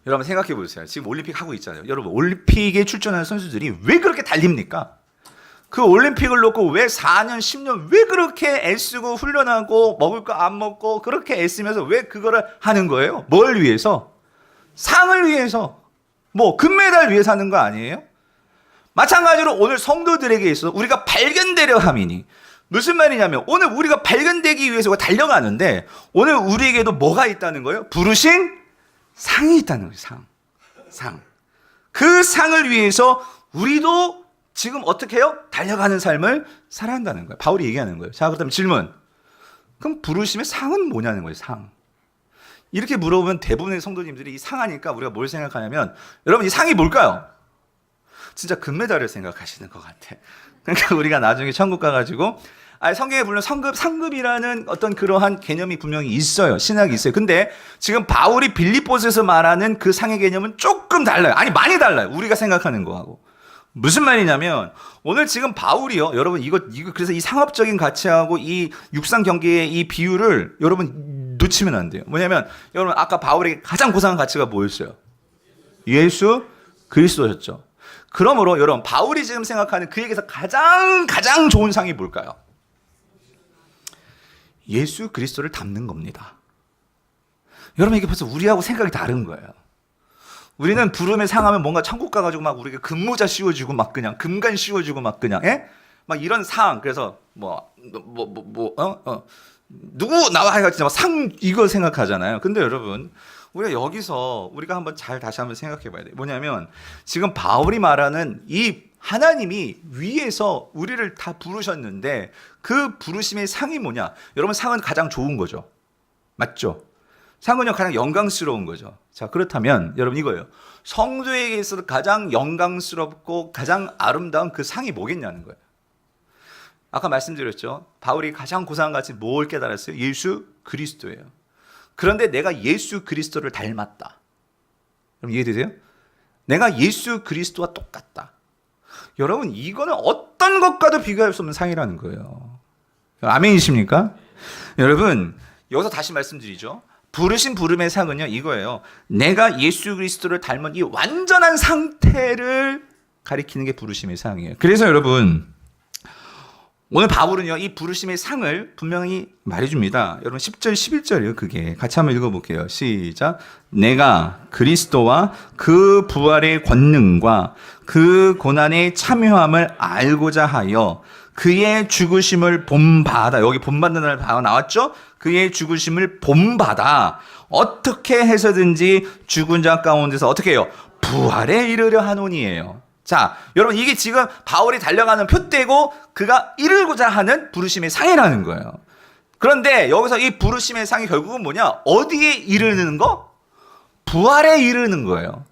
여러분 생각해 보세요. 지금 올림픽 하고 있잖아요. 여러분 올림픽에 출전하는 선수들이 왜 그렇게 달립니까? 그 올림픽을 놓고 왜 4년 10년 왜 그렇게 애쓰고 훈련하고 먹을 거 안 먹고 그렇게 애쓰면서 왜 그거를 하는 거예요? 뭘 위해서? 상을 위해서. 뭐 금메달 위해서 하는 거 아니에요? 마찬가지로 오늘 성도들에게 있어서 우리가 발견되려 함이니 무슨 말이냐면 오늘 우리가 발견되기 위해서 달려가는데 오늘 우리에게도 뭐가 있다는 거예요? 부르신 상이 있다는 거예요. 상. 그 상을 위해서 우리도 지금 어떻게 해요? 달려가는 삶을 살아야 한다는 거예요. 바울이 얘기하는 거예요. 자, 그렇다면 질문. 그럼 부르심의 상은 뭐냐는 거예요. 상. 이렇게 물어보면 대부분의 성도님들이 이 상하니까 우리가 뭘 생각하냐면 여러분 이 상이 뭘까요? 진짜 금메달을 생각하시는 것 같아. 그러니까 우리가 나중에 천국 가가지고 성경에 물론 상급이라는 어떤 그러한 개념이 분명히 있어요. 신학이 있어요. 근데 지금 바울이 빌립보서에서 말하는 그 상의 개념은 조금 달라요. 아니, 많이 달라요. 우리가 생각하는 거하고. 무슨 말이냐면, 오늘 지금 바울이요. 여러분, 이거, 그래서 이 상업적인 가치하고 이 육상 경기의 이 비유를 여러분 놓치면 안 돼요. 뭐냐면, 여러분, 아까 바울에게 가장 고상한 가치가 뭐였어요? 예수 그리스도였죠. 그러므로 여러분, 바울이 지금 생각하는 그에게서 가장 좋은 상이 뭘까요? 예수 그리스도를 닮는 겁니다. 여러분, 이게 벌써 우리하고 생각이 다른 거예요. 우리는 부름에 상하면 뭔가 천국 가가지고 막 우리가 금모자 씌워주고 막 그냥 금간 씌워주고 막 그냥 막 이런 상. 그래서 누구 나와 해가지고 상 이거 생각하잖아요. 근데 여러분, 우리가 여기서 우리가 한번 다시 한번 생각해봐야 돼요. 뭐냐면 지금 바울이 말하는 이 하나님이 위에서 우리를 다 부르셨는데 그 부르심의 상이 뭐냐? 여러분, 상은 가장 좋은 거죠. 맞죠? 상은요, 가장 영광스러운 거죠. 자, 그렇다면 여러분, 이거예요. 성도에게 있어서 가장 영광스럽고 가장 아름다운 그 상이 뭐겠냐는 거예요. 아까 말씀드렸죠. 바울이 가장 고상한 가치 뭘 깨달았어요? 예수 그리스도예요. 그런데 내가 예수 그리스도를 닮았다. 여러분, 이해되세요? 내가 예수 그리스도와 똑같다. 여러분, 이거는 어떤 것과도 비교할 수 없는 상이라는 거예요. 아멘이십니까? 여러분, 여기서 다시 말씀드리죠. 부르신 부름의 상은요, 이거예요. 내가 예수 그리스도를 닮은 이 완전한 상태를 가리키는 게 부르심의 상이에요. 그래서 여러분, 오늘 바울은요, 이 부르심의 상을 분명히 말해줍니다. 여러분, 10절, 11절이요, 그게. 같이 한번 읽어볼게요. 시작. 내가 그리스도와 그 부활의 권능과 그 고난의 참여함을 알고자 하여 그의 죽으심을 본받아. 여기 본받는 단어가 나왔죠? 그의 죽으심을 본받아. 어떻게 해서든지 죽은 자 가운데서 어떻게 해요? 부활에 이르려 하노니에요. 자, 여러분, 이게 지금 바울이 달려가는 표대고 그가 이루고자 하는 부르심의 상이라는 거예요. 그런데 여기서 이 부르심의 상이 결국은 뭐냐? 어디에 이르는 거? 부활에 이르는 거예요.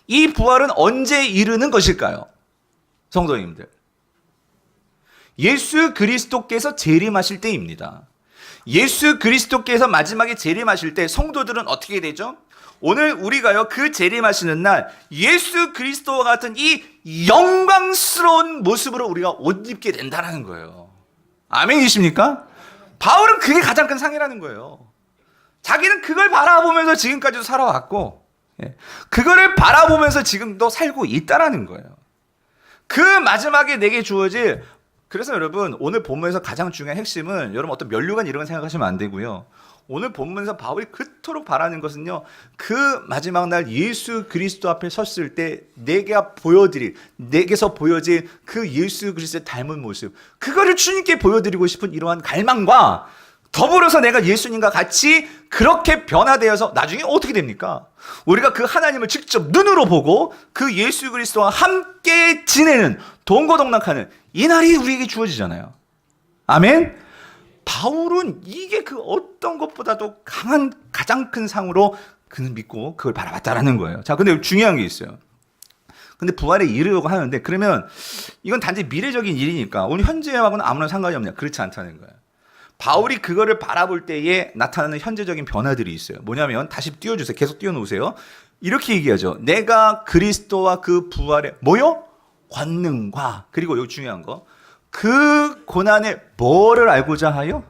이 부활은 언제 이르는 것일까요? 성도님들, 예수 그리스도께서 재림하실 때입니다. 예수 그리스도께서 마지막에 재림하실 때 성도들은 어떻게 되죠? 오늘 우리가요, 그 재림하시는 날 예수 그리스도와 같은 이 영광스러운 모습으로 우리가 옷 입게 된다는 거예요. 아멘이십니까? 바울은 그게 가장 큰 상이라는 거예요. 자기는 그걸 바라보면서 지금까지도 살아왔고, 그거를 바라보면서 지금도 살고 있다라는 거예요. 그 마지막에 내게 주어질, 그래서 여러분, 오늘 본문에서 가장 중요한 핵심은 여러분 어떤 면류관 이런 거 생각하시면 안 되고요. 오늘 본문에서 바울이 그토록 바라는 것은요, 그 마지막 날 예수 그리스도 앞에 섰을 때 내게서 보여질 그 예수 그리스도의 닮은 모습, 그거를 주님께 보여드리고 싶은 이러한 갈망과 더불어서 내가 예수님과 같이 그렇게 변화되어서 나중에 어떻게 됩니까? 우리가 그 하나님을 직접 눈으로 보고 그 예수 그리스도와 함께 지내는, 동고동락하는 이 날이 우리에게 주어지잖아요. 아멘? 바울은 이게 그 어떤 것보다도 강한 가장 큰 상으로 그는 믿고 그걸 바라봤다라는 거예요. 자, 근데 중요한 게 있어요. 근데 부활에 이르려고 하는데, 그러면 이건 단지 미래적인 일이니까 오늘 현재하고는 아무런 상관이 없냐? 그렇지 않다는 거예요. 바울이 그거를 바라볼 때에 나타나는 현재적인 변화들이 있어요. 뭐냐면, 다시 띄워주세요. 계속 띄워놓으세요. 이렇게 얘기하죠. 내가 그리스도와 그 부활의 뭐요? 권능과, 그리고 여기 중요한 거, 그 고난에 뭐를 알고자 하여?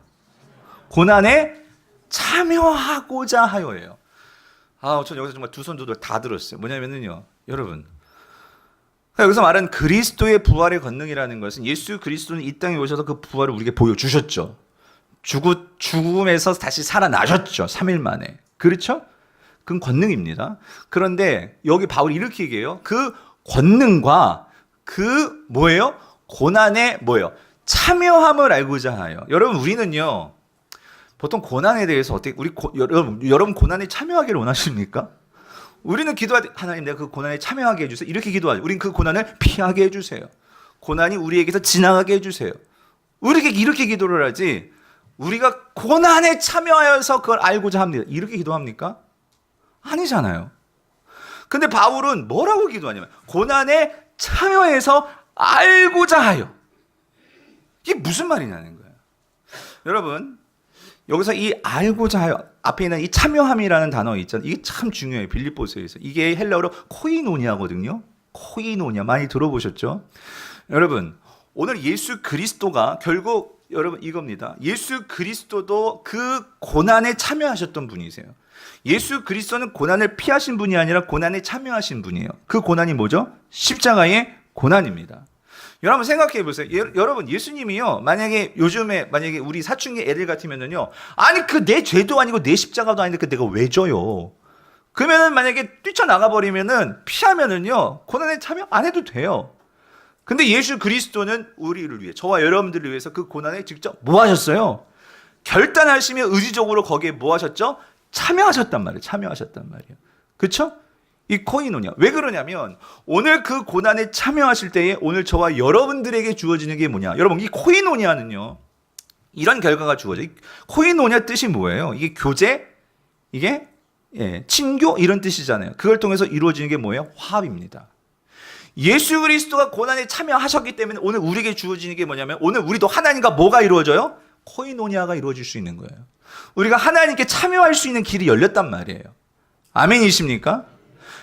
고난에 참여하고자 하여예요. 전 여기서 정말 두 손 두 돌 다 들었어요. 뭐냐면요, 여러분, 여기서 말하는 그리스도의 부활의 권능이라는 것은 예수 그리스도는 이 땅에 오셔서 그 부활을 우리에게 보여주셨죠. 죽음에서 다시 살아나셨죠. 3일 만에. 그렇죠? 그건 권능입니다. 그런데 여기 바울이 이렇게 얘기해요. 그 권능과 그 뭐예요? 고난에 뭐예요? 참여함을 알고자 하여. 여러분, 우리는요, 보통 고난에 대해서 어떻게, 여러분 고난에 참여하기를 원하십니까? 우리는 기도할 때, 하나님, 내가 그 고난에 참여하게 해주세요. 이렇게 기도하죠. 우리는 그 고난을 피하게 해주세요. 고난이 우리에게서 지나가게 해주세요. 우리에게 이렇게 기도를 하지, 우리가 고난에 참여하여서 그걸 알고자 합니다. 이렇게 기도합니까? 아니잖아요. 근데 바울은 뭐라고 기도하냐면, 고난에 참여해서 알고자 하여. 이게 무슨 말이냐는 거예요. 여러분, 여기서 이 알고자 하여 앞에 있는 이 참여함이라는 단어 있잖아요. 이게 참 중요해요. 빌립보서에서. 이게 헬라어로 코이노니아거든요. 코이노니아 많이 들어보셨죠? 여러분, 오늘 예수 그리스도가 결국 여러분 이겁니다. 예수 그리스도도 그 고난에 참여하셨던 분이세요. 예수 그리스도는 고난을 피하신 분이 아니라 고난에 참여하신 분이에요. 그 고난이 뭐죠? 십자가의 고난입니다. 여러분 생각해 보세요. 여러분 예수님이요. 만약에 요즘에 만약에 우리 사춘기 애들 같으면은요. 아니 그 내 죄도 아니고 내 십자가도 아닌데 그 내가 왜 져요? 그러면은 만약에 뛰쳐나가 버리면은 피하면은요. 고난에 참여 안 해도 돼요. 근데 예수 그리스도는 우리를 위해 저와 여러분들을 위해서 그 고난에 직접 뭐 하셨어요? 결단하시며 의지적으로 거기에 뭐 하셨죠? 참여하셨단 말이에요. 참여하셨단 말이에요. 그렇죠? 이 코이노니아. 왜 그러냐면 오늘 그 고난에 참여하실 때에 오늘 저와 여러분들에게 주어지는 게 뭐냐? 여러분 이 코이노니아는요. 이런 결과가 주어져요. 코이노니아 뜻이 뭐예요? 이게 교제, 이게 친교 이런 뜻이잖아요. 그걸 통해서 이루어지는 게 뭐예요? 화합입니다. 예수 그리스도가 고난에 참여하셨기 때문에 오늘 우리에게 주어지는 게 뭐냐면 오늘 우리도 하나님과 뭐가 이루어져요? 코이노니아가 이루어질 수 있는 거예요. 우리가 하나님께 참여할 수 있는 길이 열렸단 말이에요. 아멘이십니까?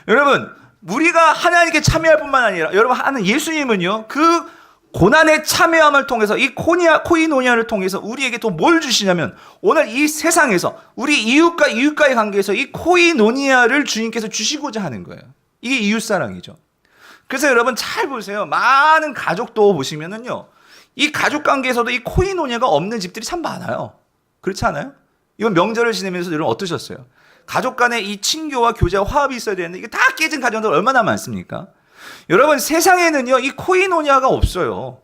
여러분, 우리가 하나님께 참여할 뿐만 아니라 여러분 하는 예수님은요. 그 고난의 참여함을 통해서 이 코이노니아를 통해서 우리에게 또 뭘 주시냐면 오늘 이 세상에서 우리 이웃과 이웃과의 관계에서 이 코이노니아를 주님께서 주시고자 하는 거예요. 이게 이웃사랑이죠. 그래서 여러분 잘 보세요. 많은 가족도 보시면은요. 이 가족 관계에서도 이 코이노니아가 없는 집들이 참 많아요. 그렇지 않아요? 이번 명절을 지내면서 여러분 어떠셨어요? 가족 간의 이 친교와 교제와 화합이 있어야 되는데 이게 다 깨진 가정들 얼마나 많습니까? 여러분 세상에는요. 이 코이노니아가 없어요.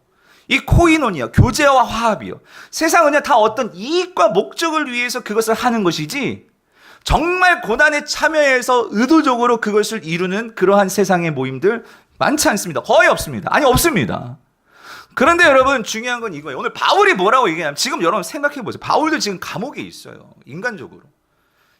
이 코이노니아, 교제와 화합이요. 세상은요. 다 어떤 이익과 목적을 위해서 그것을 하는 것이지 정말 고난에 참여해서 의도적으로 그것을 이루는 그러한 세상의 모임들 많지 않습니다. 거의 없습니다. 아니 없습니다. 그런데 여러분 중요한 건 이거예요. 오늘 바울이 뭐라고 얘기하냐면 지금 여러분 생각해 보세요. 바울도 지금 감옥에 있어요. 인간적으로.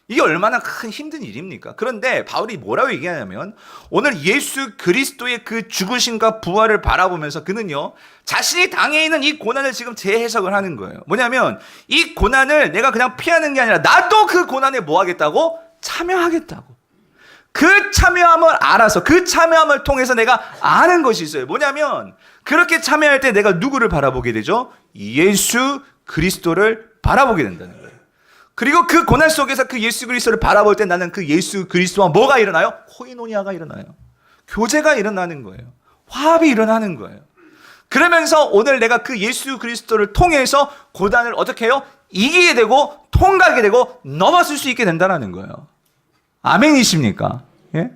이게 얼마나 큰 힘든 일입니까? 그런데 바울이 뭐라고 얘기하냐면 오늘 예수 그리스도의 그 죽으심과 부활을 바라보면서 그는요. 자신이 당해 있는 이 고난을 지금 재해석을 하는 거예요. 뭐냐면 이 고난을 내가 그냥 피하는 게 아니라 나도 그 고난에 뭐 하겠다고? 참여하겠다고. 그 참여함을 알아서 그 참여함을 통해서 내가 아는 것이 있어요. 뭐냐면 그렇게 참여할 때 내가 누구를 바라보게 되죠? 예수 그리스도를 바라보게 된다는 거예요. 그리고 그 고난 속에서 그 예수 그리스도를 바라볼 때 나는 그 예수 그리스도와 뭐가 일어나요? 코이노니아가 일어나요. 교제가 일어나는 거예요. 화합이 일어나는 거예요. 그러면서 오늘 내가 그 예수 그리스도를 통해서 고난을 어떻게 해요? 이기게 되고 통과하게 되고 넘어설 수 있게 된다는 거예요. 아멘이십니까? 예?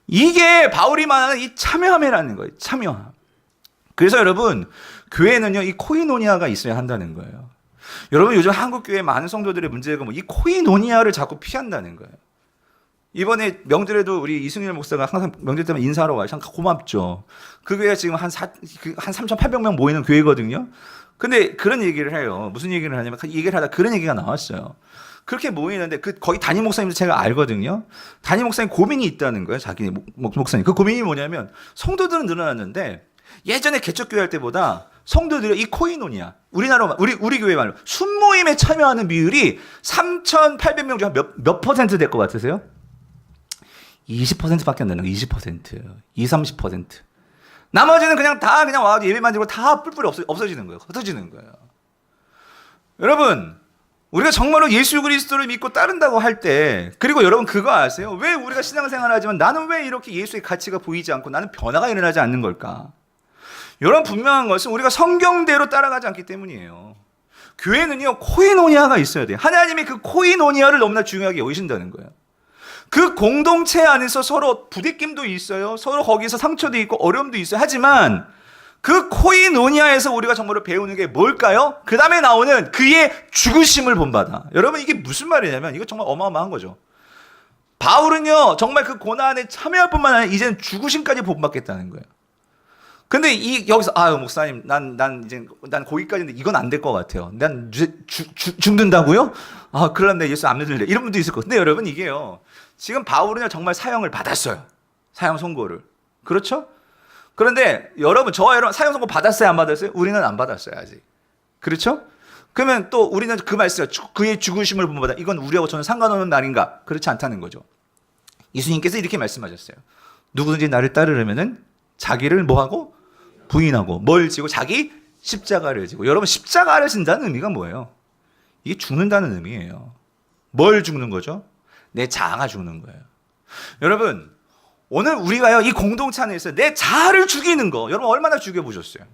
이게 바울이 말하는 이 참여함이라는 거예요. 참여함. 그래서 여러분 교회는요 이 코이노니아가 있어야 한다는 거예요. 여러분 요즘 한국 교회 많은 성도들의 문제가 이 코이노니아를 자꾸 피한다는 거예요. 이번에 명절에도 우리 이승일 목사가 항상 명절 때만 인사하러 와요. 참 고맙죠. 그 교회가 지금 한 3,800명 모이는 교회거든요. 근데 그런 얘기를 해요. 무슨 얘기를 하냐면 얘기를 하다 그런 얘기가 나왔어요. 그렇게 모이는데 거기 담임 목사님도 제가 알거든요. 담임 목사님 고민이 있다는 거예요. 자기 목사님. 그 고민이 뭐냐면 성도들은 늘어났는데 예전에 개척교회 할 때보다 성도들의 이 코이노니아 우리 교회 말로 순모임에 참여하는 비율이 3,800명 중에 몇 퍼센트 될 것 같으세요? 20%밖에 안 되는 거예요. 20%. 30%. 나머지는 그냥 와서 예배만 드리고 다 뿔뿔이 없어지는 거예요. 흩어지는 거예요. 여러분 우리가 정말로 예수 그리스도를 믿고 따른다고 할 때 그리고 여러분 그거 아세요? 왜 우리가 신앙생활을 하지만 나는 왜 이렇게 예수의 가치가 보이지 않고 나는 변화가 일어나지 않는 걸까? 여러분 분명한 것은 우리가 성경대로 따라가지 않기 때문이에요. 교회는요 코이노니아가 있어야 돼요. 하나님이 그 코이노니아를 너무나 중요하게 여기신다는 거예요. 그 공동체 안에서 서로 부대낌도 있어요. 서로 거기서 상처도 있고 어려움도 있어요. 하지만 그 코이노니아에서 우리가 정말로 배우는 게 뭘까요? 그 다음에 나오는 그의 죽으심을 본받아. 여러분 이게 무슨 말이냐면 이거 정말 어마어마한 거죠. 바울은요 정말 그 고난에 참여할 뿐만 아니라 이제는 죽으심까지 본받겠다는 거예요. 근데 여기서 목사님 난 거기까지인데 이건 안 될 것 같아요. 난 죽는다고요? 큰일 났네. 예수 안 믿을래. 이런 분도 있을 거예요. 근데 여러분 이게요. 지금 바울은요 정말 사형을 받았어요. 사형 선고를. 그렇죠? 그런데 여러분 저와 여러분 사형 선고 받았어요? 안 받았어요? 우리는 안 받았어요 아직. 그렇죠? 그러면 또 우리는 그 말씀, 그의 죽으심을 본보다 이건 우리하고 저는 상관없는 말인가? 그렇지 않다는 거죠. 예수님께서 이렇게 말씀하셨어요. 누구든지 나를 따르려면은 자기를 뭐하고? 부인하고 뭘 지고? 자기 십자가를 지고. 여러분, 십자가를 진다는 의미가 뭐예요? 이게 죽는다는 의미예요. 뭘 죽는 거죠? 내 자아가 죽는 거예요. 여러분, 오늘 우리가요, 이 공동체 안에서 내 자아를 죽이는 거, 여러분 얼마나 죽여보셨어요?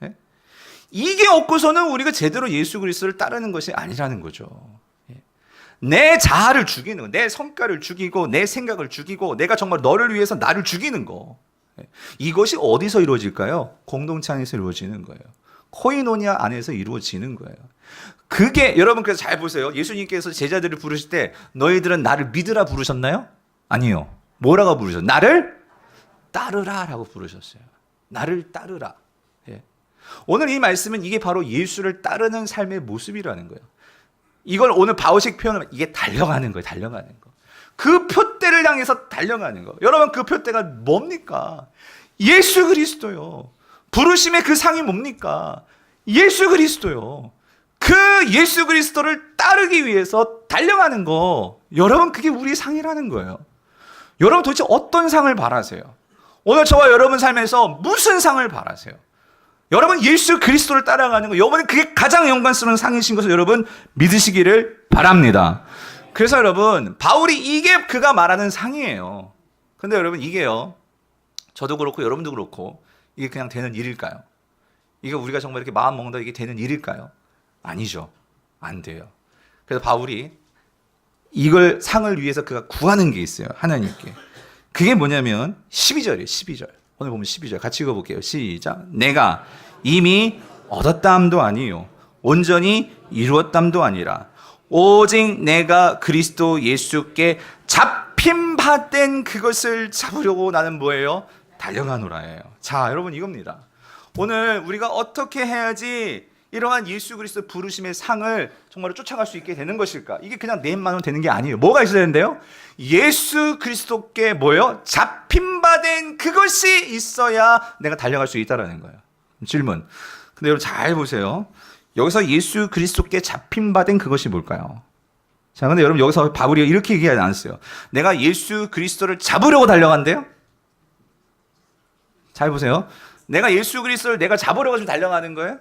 네? 이게 없고서는 우리가 제대로 예수 그리스도를 따르는 것이 아니라는 거죠. 내 자아를 죽이는 거, 내 성깔을 죽이고, 내 생각을 죽이고, 내가 정말 너를 위해서 나를 죽이는 거. 이것이 어디서 이루어질까요? 공동체 안에서 이루어지는 거예요. 코이노니아 안에서 이루어지는 거예요. 그게, 여러분, 그래서 잘 보세요. 예수님께서 제자들을 부르실 때 너희들은 나를 믿으라 부르셨나요? 아니요. 뭐라고 부르셨어요? 나를 따르라 라고 부르셨어요. 나를 따르라. 예. 오늘 이 말씀은 이게 바로 예수를 따르는 삶의 모습이라는 거예요. 이걸 오늘 바오식 표현은 이게 달려가는 거예요. 달려가는 거. 그 표대를 향해서 달려가는 거. 여러분, 그 표대가 뭡니까? 예수 그리스도요. 부르심의 그 상이 뭡니까? 예수 그리스도요. 그 예수 그리스도를 따르기 위해서 달려가는 거. 여러분, 그게 우리 상이라는 거예요. 여러분, 도대체 어떤 상을 바라세요? 오늘 저와 여러분 삶에서 무슨 상을 바라세요? 여러분, 예수 그리스도를 따라가는 거, 여러분, 그게 가장 영광스러운 상이신 것을 여러분 믿으시기를 바랍니다. 그래서 여러분, 바울이 이게 그가 말하는 상이에요. 근데 여러분, 이게요, 저도 그렇고 여러분도 그렇고 이게 그냥 되는 일일까요? 이게 우리가 정말 이렇게 마음 먹는다 이게 되는 일일까요? 아니죠. 안 돼요. 그래서 바울이 이걸 상을 위해서 그가 구하는 게 있어요. 하나님께. 그게 뭐냐면 12절이에요. 12절. 오늘 보면 12절 같이 읽어볼게요. 시작. 내가 이미 얻었다함도 아니요 온전히 이루었다함도 아니라 오직 내가 그리스도 예수께 잡힌 바 된 그것을 잡으려고 나는 뭐예요? 달려가노라예요. 자, 여러분, 이겁니다. 오늘 우리가 어떻게 해야지 이러한 예수 그리스도 부르심의 상을 정말로 쫓아갈 수 있게 되는 것일까? 이게 그냥 내 입만으로 되는 게 아니에요. 뭐가 있어야 되는데요? 예수 그리스도께 뭐예요? 잡힌 바 된 그것이 있어야 내가 달려갈 수 있다라는 거예요. 질문. 근데 여러분 잘 보세요. 여기서 예수 그리스도께 잡힌 바 된 그것이 뭘까요? 자, 근데 여러분 여기서 바울이 이렇게 얘기하지 않았어요. 내가 예수 그리스도를 잡으려고 달려간대요? 잘 보세요. 내가 예수 그리스도를 내가 잡으려고 지금 달려가는 거예요?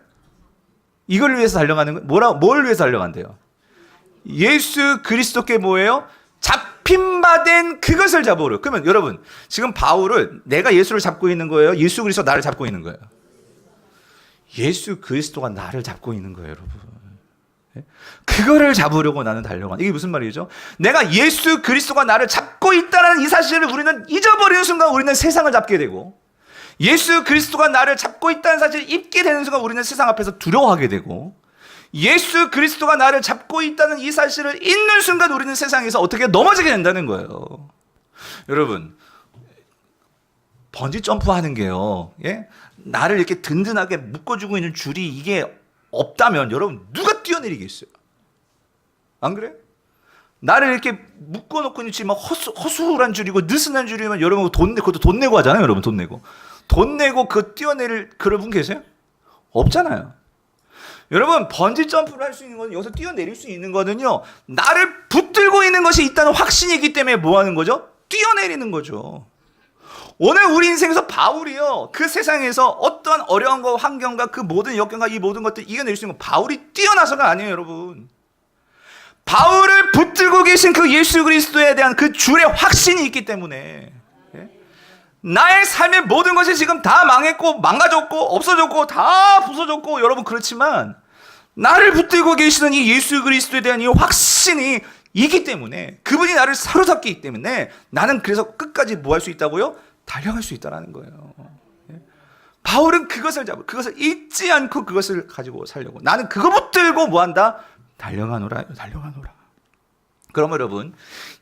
이걸 위해서 달려가는 거예요? 뭘 위해서 달려간대요? 예수 그리스도께 뭐예요? 잡힌 바 된 그것을 잡으려. 그러면 여러분, 지금 바울은 내가 예수를 잡고 있는 거예요? 예수 그리스도가 나를 잡고 있는 거예요? 예수 그리스도가 나를 잡고 있는 거예요, 여러분. 그거를 잡으려고 나는 달려간. 이게 무슨 말이죠? 내가 예수 그리스도가 나를 잡고 있다는 이 사실을 우리는 잊어버리는 순간 우리는 세상을 잡게 되고, 예수 그리스도가 나를 잡고 있다는 사실을 잊게 되는 순간 우리는 세상 앞에서 두려워하게 되고, 예수 그리스도가 나를 잡고 있다는 이 사실을 잊는 순간 우리는 세상에서 어떻게 넘어지게 된다는 거예요. 여러분, 번지 점프하는 게요, 예? 나를 이렇게 든든하게 묶어주고 있는 줄이 이게 없다면 여러분 누가 뛰어내리겠어요? 안 그래? 나를 이렇게 묶어놓고 있지 막 허술한 줄이고 느슨한 줄이면 여러분 그것도 돈 내고 하잖아요. 여러분 돈 내고 그 뛰어내릴 그런 분 계세요? 없잖아요. 여러분, 번지 점프를 할 수 있는 건, 여기서 뛰어내릴 수 있는 거는요, 나를 붙들고 있는 것이 있다는 확신이기 때문에 뭐 하는 거죠? 뛰어내리는 거죠. 오늘 우리 인생에서 바울이요, 그 세상에서 어떠한 어려움과 환경과 그 모든 역경과 이 모든 것들 이겨낼 수 있는 건 바울이 뛰어나서가 아니에요, 여러분. 바울을 붙들고 계신 그 예수 그리스도에 대한 그 줄의 확신이 있기 때문에, 나의 삶의 모든 것이 지금 다 망했고 망가졌고 없어졌고 다 부서졌고 여러분 그렇지만 나를 붙들고 계시는 이 예수 그리스도에 대한 이 확신이 있기 때문에, 그분이 나를 사로잡기 때문에 나는 그래서 끝까지 뭐 할 수 있다고요? 달려갈 수 있다는 거예요. 바울은 그것을 잊지 않고 그것을 가지고 살려고, 나는 그거 붙들고 뭐 한다? 달려가노라. 그럼 여러분,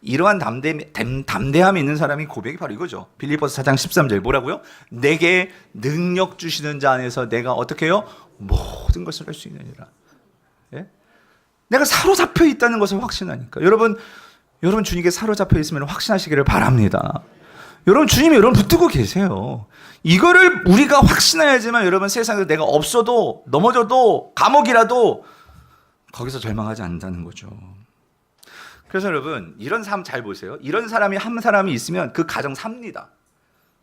이러한 담대함이 있는 사람이 고백이 바로 이거죠. 빌립보서 4장 13절 뭐라고요? 내게 능력 주시는 자 안에서 내가 어떻게 해요? 모든 것을 할 수 있느니라. 예? 내가 사로잡혀 있다는 것을 확신하니까. 여러분 주님께 사로잡혀 있으면 확신하시기를 바랍니다. 여러분, 주님이 여러분 붙들고 계세요. 이거를 우리가 확신해야지만 여러분 세상에서 내가 없어도 넘어져도 감옥이라도 거기서 절망하지 않는다는 거죠. 그래서 여러분 이런 삶 잘 보세요. 이런 사람이 한 사람이 있으면 그 가정 삽니다.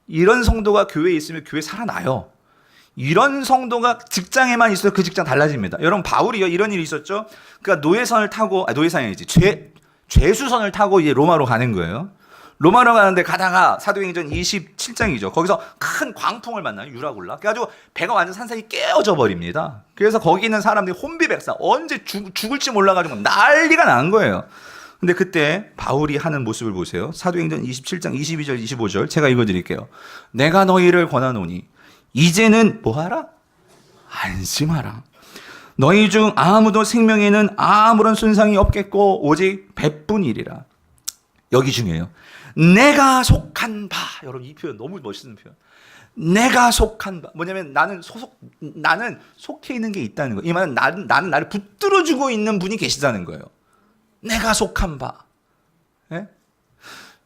이런 성도가 교회에 있으면 교회 살아나요. 이런 성도가 직장에만 있어도 그 직장 달라집니다. 여러분 바울이요 이런 일이 있었죠. 그러니까 노예선을 타고 노예선이 아니지 죄수선을 타고 이제 로마로 가는 거예요. 로마로 가는데 가다가 사도행전 27장이죠. 거기서 큰 광풍을 만나요. 유라굴라. 그래가지고 배가 완전 산산이 깨어져 버립니다. 그래서 거기 있는 사람들이 혼비백산 언제 죽을지 몰라가지고 난리가 난 거예요. 근데 그때 바울이 하는 모습을 보세요. 사도행전 27장 22절 25절 제가 읽어드릴게요. 내가 너희를 권하노니 이제는 뭐하라? 안심하라. 너희 중 아무도 생명에는 아무런 손상이 없겠고 오직 배뿐이리라. 여기 중요해요. 내가 속한 바. 여러분 이 표현 너무 멋있는 표현. 내가 속한 바. 뭐냐면 나는 속해 있는 게 있다는 거예요. 이 말은 나는 나를 붙들어주고 있는 분이 계시다는 거예요. 내가 속한 바. 예?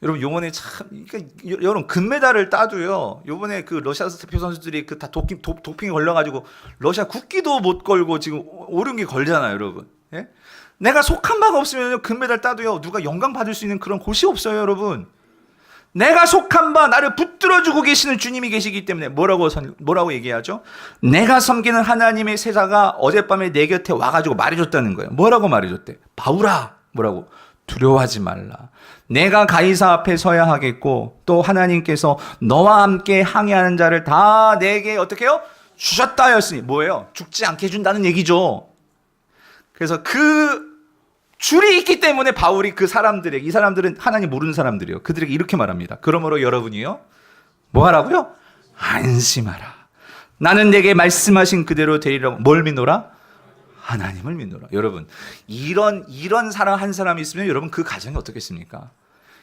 여러분 요번에 참 그러니까 여러분 금메달을 따도요. 요번에 그 러시아 대표 선수들이 그 다 도핑에 걸려가지고 러시아 국기도 못 걸고 지금 오른 게 걸잖아요, 여러분. 예? 내가 속한 바가 없으면 금메달 따도요. 누가 영광 받을 수 있는 그런 곳이 없어요, 여러분. 내가 속한 바 나를 붙들어주고 계시는 주님이 계시기 때문에 뭐라고 얘기하죠? 내가 섬기는 하나님의 세자가 어젯밤에 내 곁에 와가지고 말해줬다는 거예요. 뭐라고 말해줬대? 바울아, 뭐라고? 두려워하지 말라. 내가 가이사 앞에 서야 하겠고 또 하나님께서 너와 함께 항해하는 자를 다 내게 어떻게 해요? 주셨다 하였으니 뭐예요? 죽지 않게 해준다는 얘기죠. 그래서 그 줄이 있기 때문에 바울이 그 사람들에게, 이 사람들은 하나님 모르는 사람들이에요. 그들에게 이렇게 말합니다. 그러므로 여러분이요 뭐 하라고요? 안심하라. 나는 내게 말씀하신 그대로 되리라고. 뭘 믿노라? 하나님을 믿노라. 여러분 이런 사람 한 사람이 있으면 여러분 그 가정이 어떻겠습니까?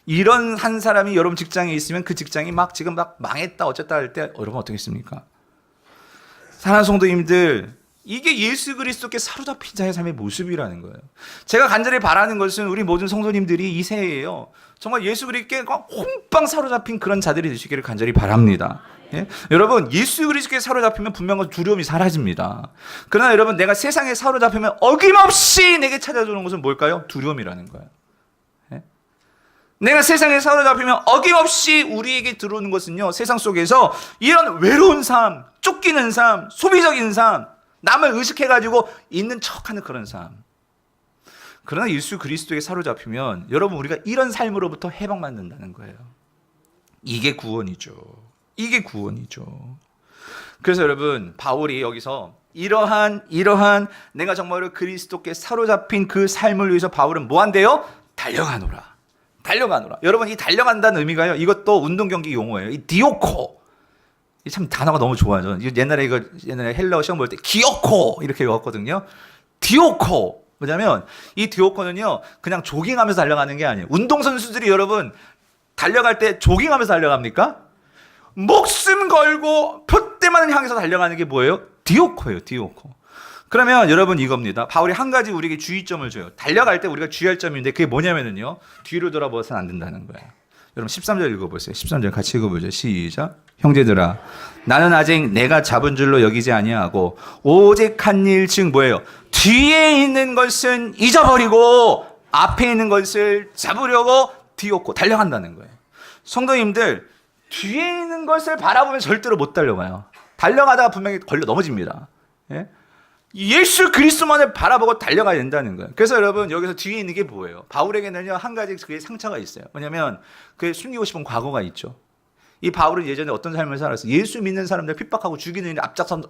이런 한 사람이 여러분 직장에 있으면 그 직장이 지금 망했다 어쨌다 할 때 여러분 어떻겠습니까? 사랑하는 성도님들, 이게 예수 그리스도께 사로잡힌 자의 삶의 모습이라는 거예요. 제가 간절히 바라는 것은 우리 모든 성도님들이 이 새해에요 정말 예수 그리스도께 홈빵 사로잡힌 그런 자들이 되시기를 간절히 바랍니다. 예? 여러분 예수 그리스도께 사로잡히면 분명한 두려움이 사라집니다. 그러나 여러분 내가 세상에 사로잡히면 어김없이 내게 찾아오는 것은 뭘까요? 두려움이라는 거예요. 예? 내가 세상에 사로잡히면 어김없이 우리에게 들어오는 것은요 세상 속에서 이런 외로운 삶, 쫓기는 삶, 소비적인 삶, 남을 의식해가지고 있는 척하는 그런 삶. 그러나 예수 그리스도에 사로잡히면 여러분 우리가 이런 삶으로부터 해방받는다는 거예요. 이게 구원이죠. 이게 구원이죠. 그래서 여러분 바울이 여기서 이러한 내가 정말로 그리스도께 사로잡힌 그 삶을 위해서 바울은 뭐 한대요? 달려가노라. 여러분 이 달려간다는 의미가요 이것도 운동 경기 용어예요. 이 디오코. 참 단어가 너무 좋아요. 옛날에 헬라어 시험 볼 때 기어코 이렇게 외웠거든요. 디오코. 뭐냐면 이 디오코는요 그냥 조깅하면서 달려가는 게 아니에요. 운동선수들이 여러분 달려갈 때 조깅하면서 달려갑니까? 목숨 걸고 표대만을 향해서 달려가는 게 뭐예요? 디오코예요. 디오코. 그러면 여러분 이겁니다. 바울이 한 가지 우리에게 주의점을 줘요. 달려갈 때 우리가 주의할 점인데 그게 뭐냐면요 뒤로 돌아보아서는 안 된다는 거예요. 여러분 13절 읽어보세요. 13절 같이 읽어보죠. 시작. 형제들아 나는 아직 내가 잡은 줄로 여기지 아니하고 오직 한 일 즉 뭐예요? 뒤에 있는 것은 잊어버리고 앞에 있는 것을 잡으려고 디오코 달려간다는 거예요. 성도님들 뒤에 있는 것을 바라보면 절대로 못 달려가요. 달려가다가 분명히 걸려 넘어집니다. 예? 예수 그리스도만을 바라보고 달려가야 된다는 거예요. 그래서 여러분 여기서 뒤에 있는 게 뭐예요? 바울에게는요 한 가지 그게 상처가 있어요. 뭐냐면 그게 숨기고 싶은 과거가 있죠. 이 바울은 예전에 어떤 삶을 살았어요? 예수 믿는 사람들 핍박하고 죽이는 일에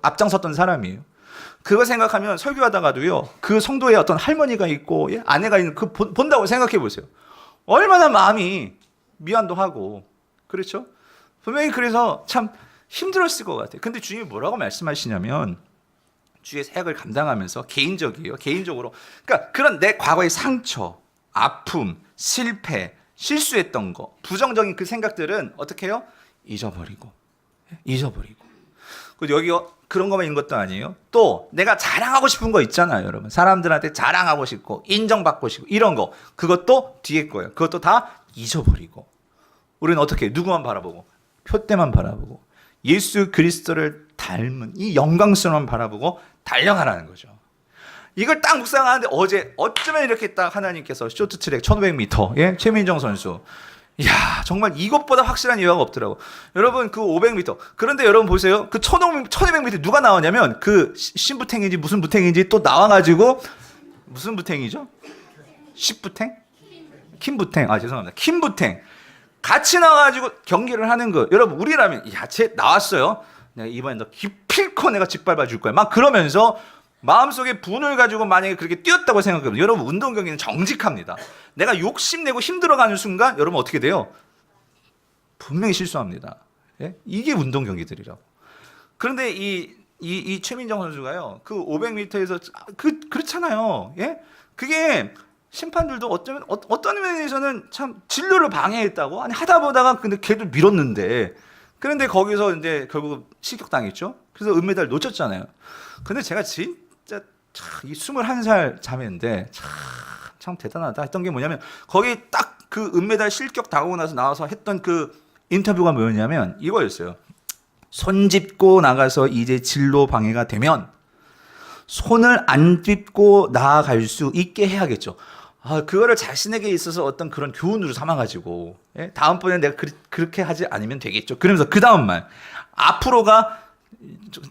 앞장섰던 사람이에요. 그거 생각하면 설교하다가도요 그 성도의 어떤 할머니가 있고 아내가 있는 그 본다고 생각해 보세요. 얼마나 마음이 미안도 하고 그렇죠? 분명히 그래서 참 힘들었을 것 같아요. 근데 주님이 뭐라고 말씀하시냐면 주의 사역을 감당하면서 개인적으로 그러니까 그런 내 과거의 상처, 아픔, 실패, 실수했던 거, 부정적인 그 생각들은 어떻게 해요? 잊어버리고. 여기 그런 것만 있는 것도 아니에요. 또 내가 자랑하고 싶은 거 있잖아요, 여러분. 사람들한테 자랑하고 싶고 인정받고 싶고 이런 거. 그것도 뒤에 거예요. 그것도 다 잊어버리고. 우리는 어떻게 누구만 바라보고 표대만 바라보고 예수 그리스도를 닮은 이 영광스러운 바라보고 달려가라는 거죠. 이걸 딱 묵상하는데 어제 어쩌면 이렇게 딱 하나님께서 쇼트트랙 1500m 예? 최민정 선수 이야 정말 이것보다 확실한 예화가 없더라고. 여러분 그 500m 그런데 여러분 보세요. 그 1200m 누가 나왔냐면 그 신부탱인지 무슨 부탱인지 또 나와가지고 무슨 부탱이죠? 십부탱? 킴부탱 죄송합니다. 킴부탱 같이 나와가지고 경기를 하는 거. 여러분 우리라면 쟤 나왔어요. 내가 이번엔 너 기필코 내가 짓밟아 줄 거야. 막 그러면서 마음속에 분을 가지고 만약에 그렇게 뛰었다고 생각하면 여러분 운동 경기는 정직합니다. 내가 욕심내고 힘들어가는 순간 여러분 어떻게 돼요? 분명히 실수합니다. 예? 이게 운동 경기들이라고. 그런데 이 최민정 선수가요. 그 500m에서 그렇잖아요. 예? 그게 심판들도 어떤 면에서는 참 진로를 방해했다고 아니 하다 보다가 근데 걔도 밀었는데 그런데 거기서 이제 결국 실격당했죠. 그래서 은메달 놓쳤잖아요. 근데 제가 진짜 이 21살 자매인데 참 대단하다 했던 게 뭐냐면 거기 딱 그 은메달 실격 당하고 나서 했던 그 인터뷰가 뭐였냐면 이거였어요. 손 짚고 나가서 이제 진로 방해가 되면 손을 안 짚고 나아갈 수 있게 해야겠죠. 그거를 자신에게 있어서 어떤 그런 교훈으로 삼아가지고 예? 다음번에 내가 그렇게 하지 않으면 되겠죠. 그러면서 그 다음 말 앞으로가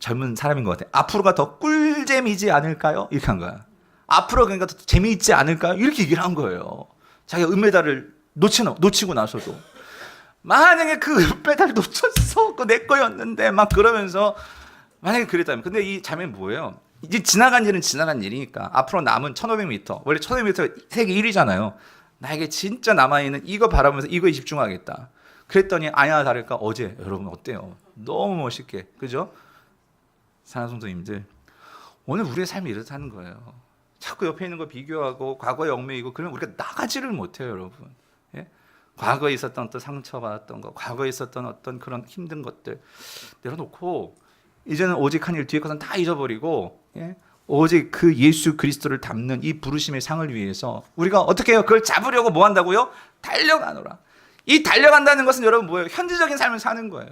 젊은 사람인 것 같아. 앞으로가 더 꿀잼이지 않을까요? 이렇게 한 거야. 앞으로 그러니까 더 재미있지 않을까요? 이렇게 얘기를 한 거예요. 자기가 은메달을 놓치고 나서도 만약에 그 은메달 놓쳤어, 그거 내 거였는데 막 그러면서 만약에 그랬다면 근데 이 자매는 뭐예요? 이제 지나간 일은 지나간 일이니까 앞으로 남은 1500m 원래 1500m 세계 1위잖아요. 나에게 진짜 남아있는 이거 바라보면서 이거에 집중하겠다. 그랬더니 아니나 다를까 어제 여러분 어때요? 너무 멋있게 그죠? 사랑하는 성도님들 오늘 우리의 삶이 이렇다는 거예요. 자꾸 옆에 있는 거 비교하고 과거에 얽매이고 그러면 우리가 나가지를 못해요 여러분. 예? 과거에 있었던 어떤 상처받았던 거 과거에 있었던 어떤 그런 힘든 것들 내려놓고 이제는 오직 한 일 뒤에 것은 다 잊어버리고 예? 오직 그 예수 그리스도를 담는 이 부르심의 상을 위해서 우리가 어떻게 해요? 그걸 잡으려고 뭐 한다고요? 달려가노라. 이 달려간다는 것은 여러분 뭐예요? 현지적인 삶을 사는 거예요.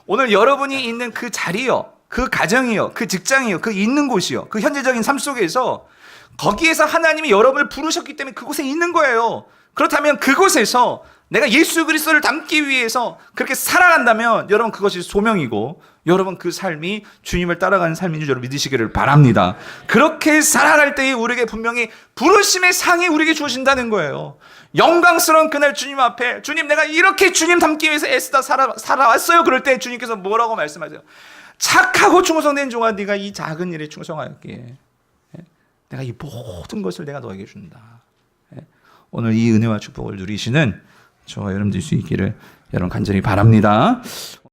오늘 여러분이 있는 그 자리요, 그 가정이요, 그 직장이요, 그 있는 곳이요, 그 현지적인 삶 속에서 거기에서 하나님이 여러분을 부르셨기 때문에 그곳에 있는 거예요. 그렇다면 그곳에서 내가 예수 그리스도를 담기 위해서 그렇게 살아간다면 여러분 그것이 소명이고 여러분 그 삶이 주님을 따라가는 삶인 줄 여러분 믿으시기를 바랍니다. 그렇게 살아갈 때에 우리에게 분명히 부르심의 상이 우리에게 주어진다는 거예요. 영광스러운 그날 주님 앞에 주님 내가 이렇게 주님 담기 위해서 애쓰다 살아왔어요. 그럴 때 주님께서 뭐라고 말씀하세요? 착하고 충성된 종아 네가 이 작은 일에 충성하였기에 내가 이 모든 것을 내가 너에게 준다. 오늘 이 은혜와 축복을 누리시는 저와 여러분 될 수 있기를 여러분 간절히 바랍니다.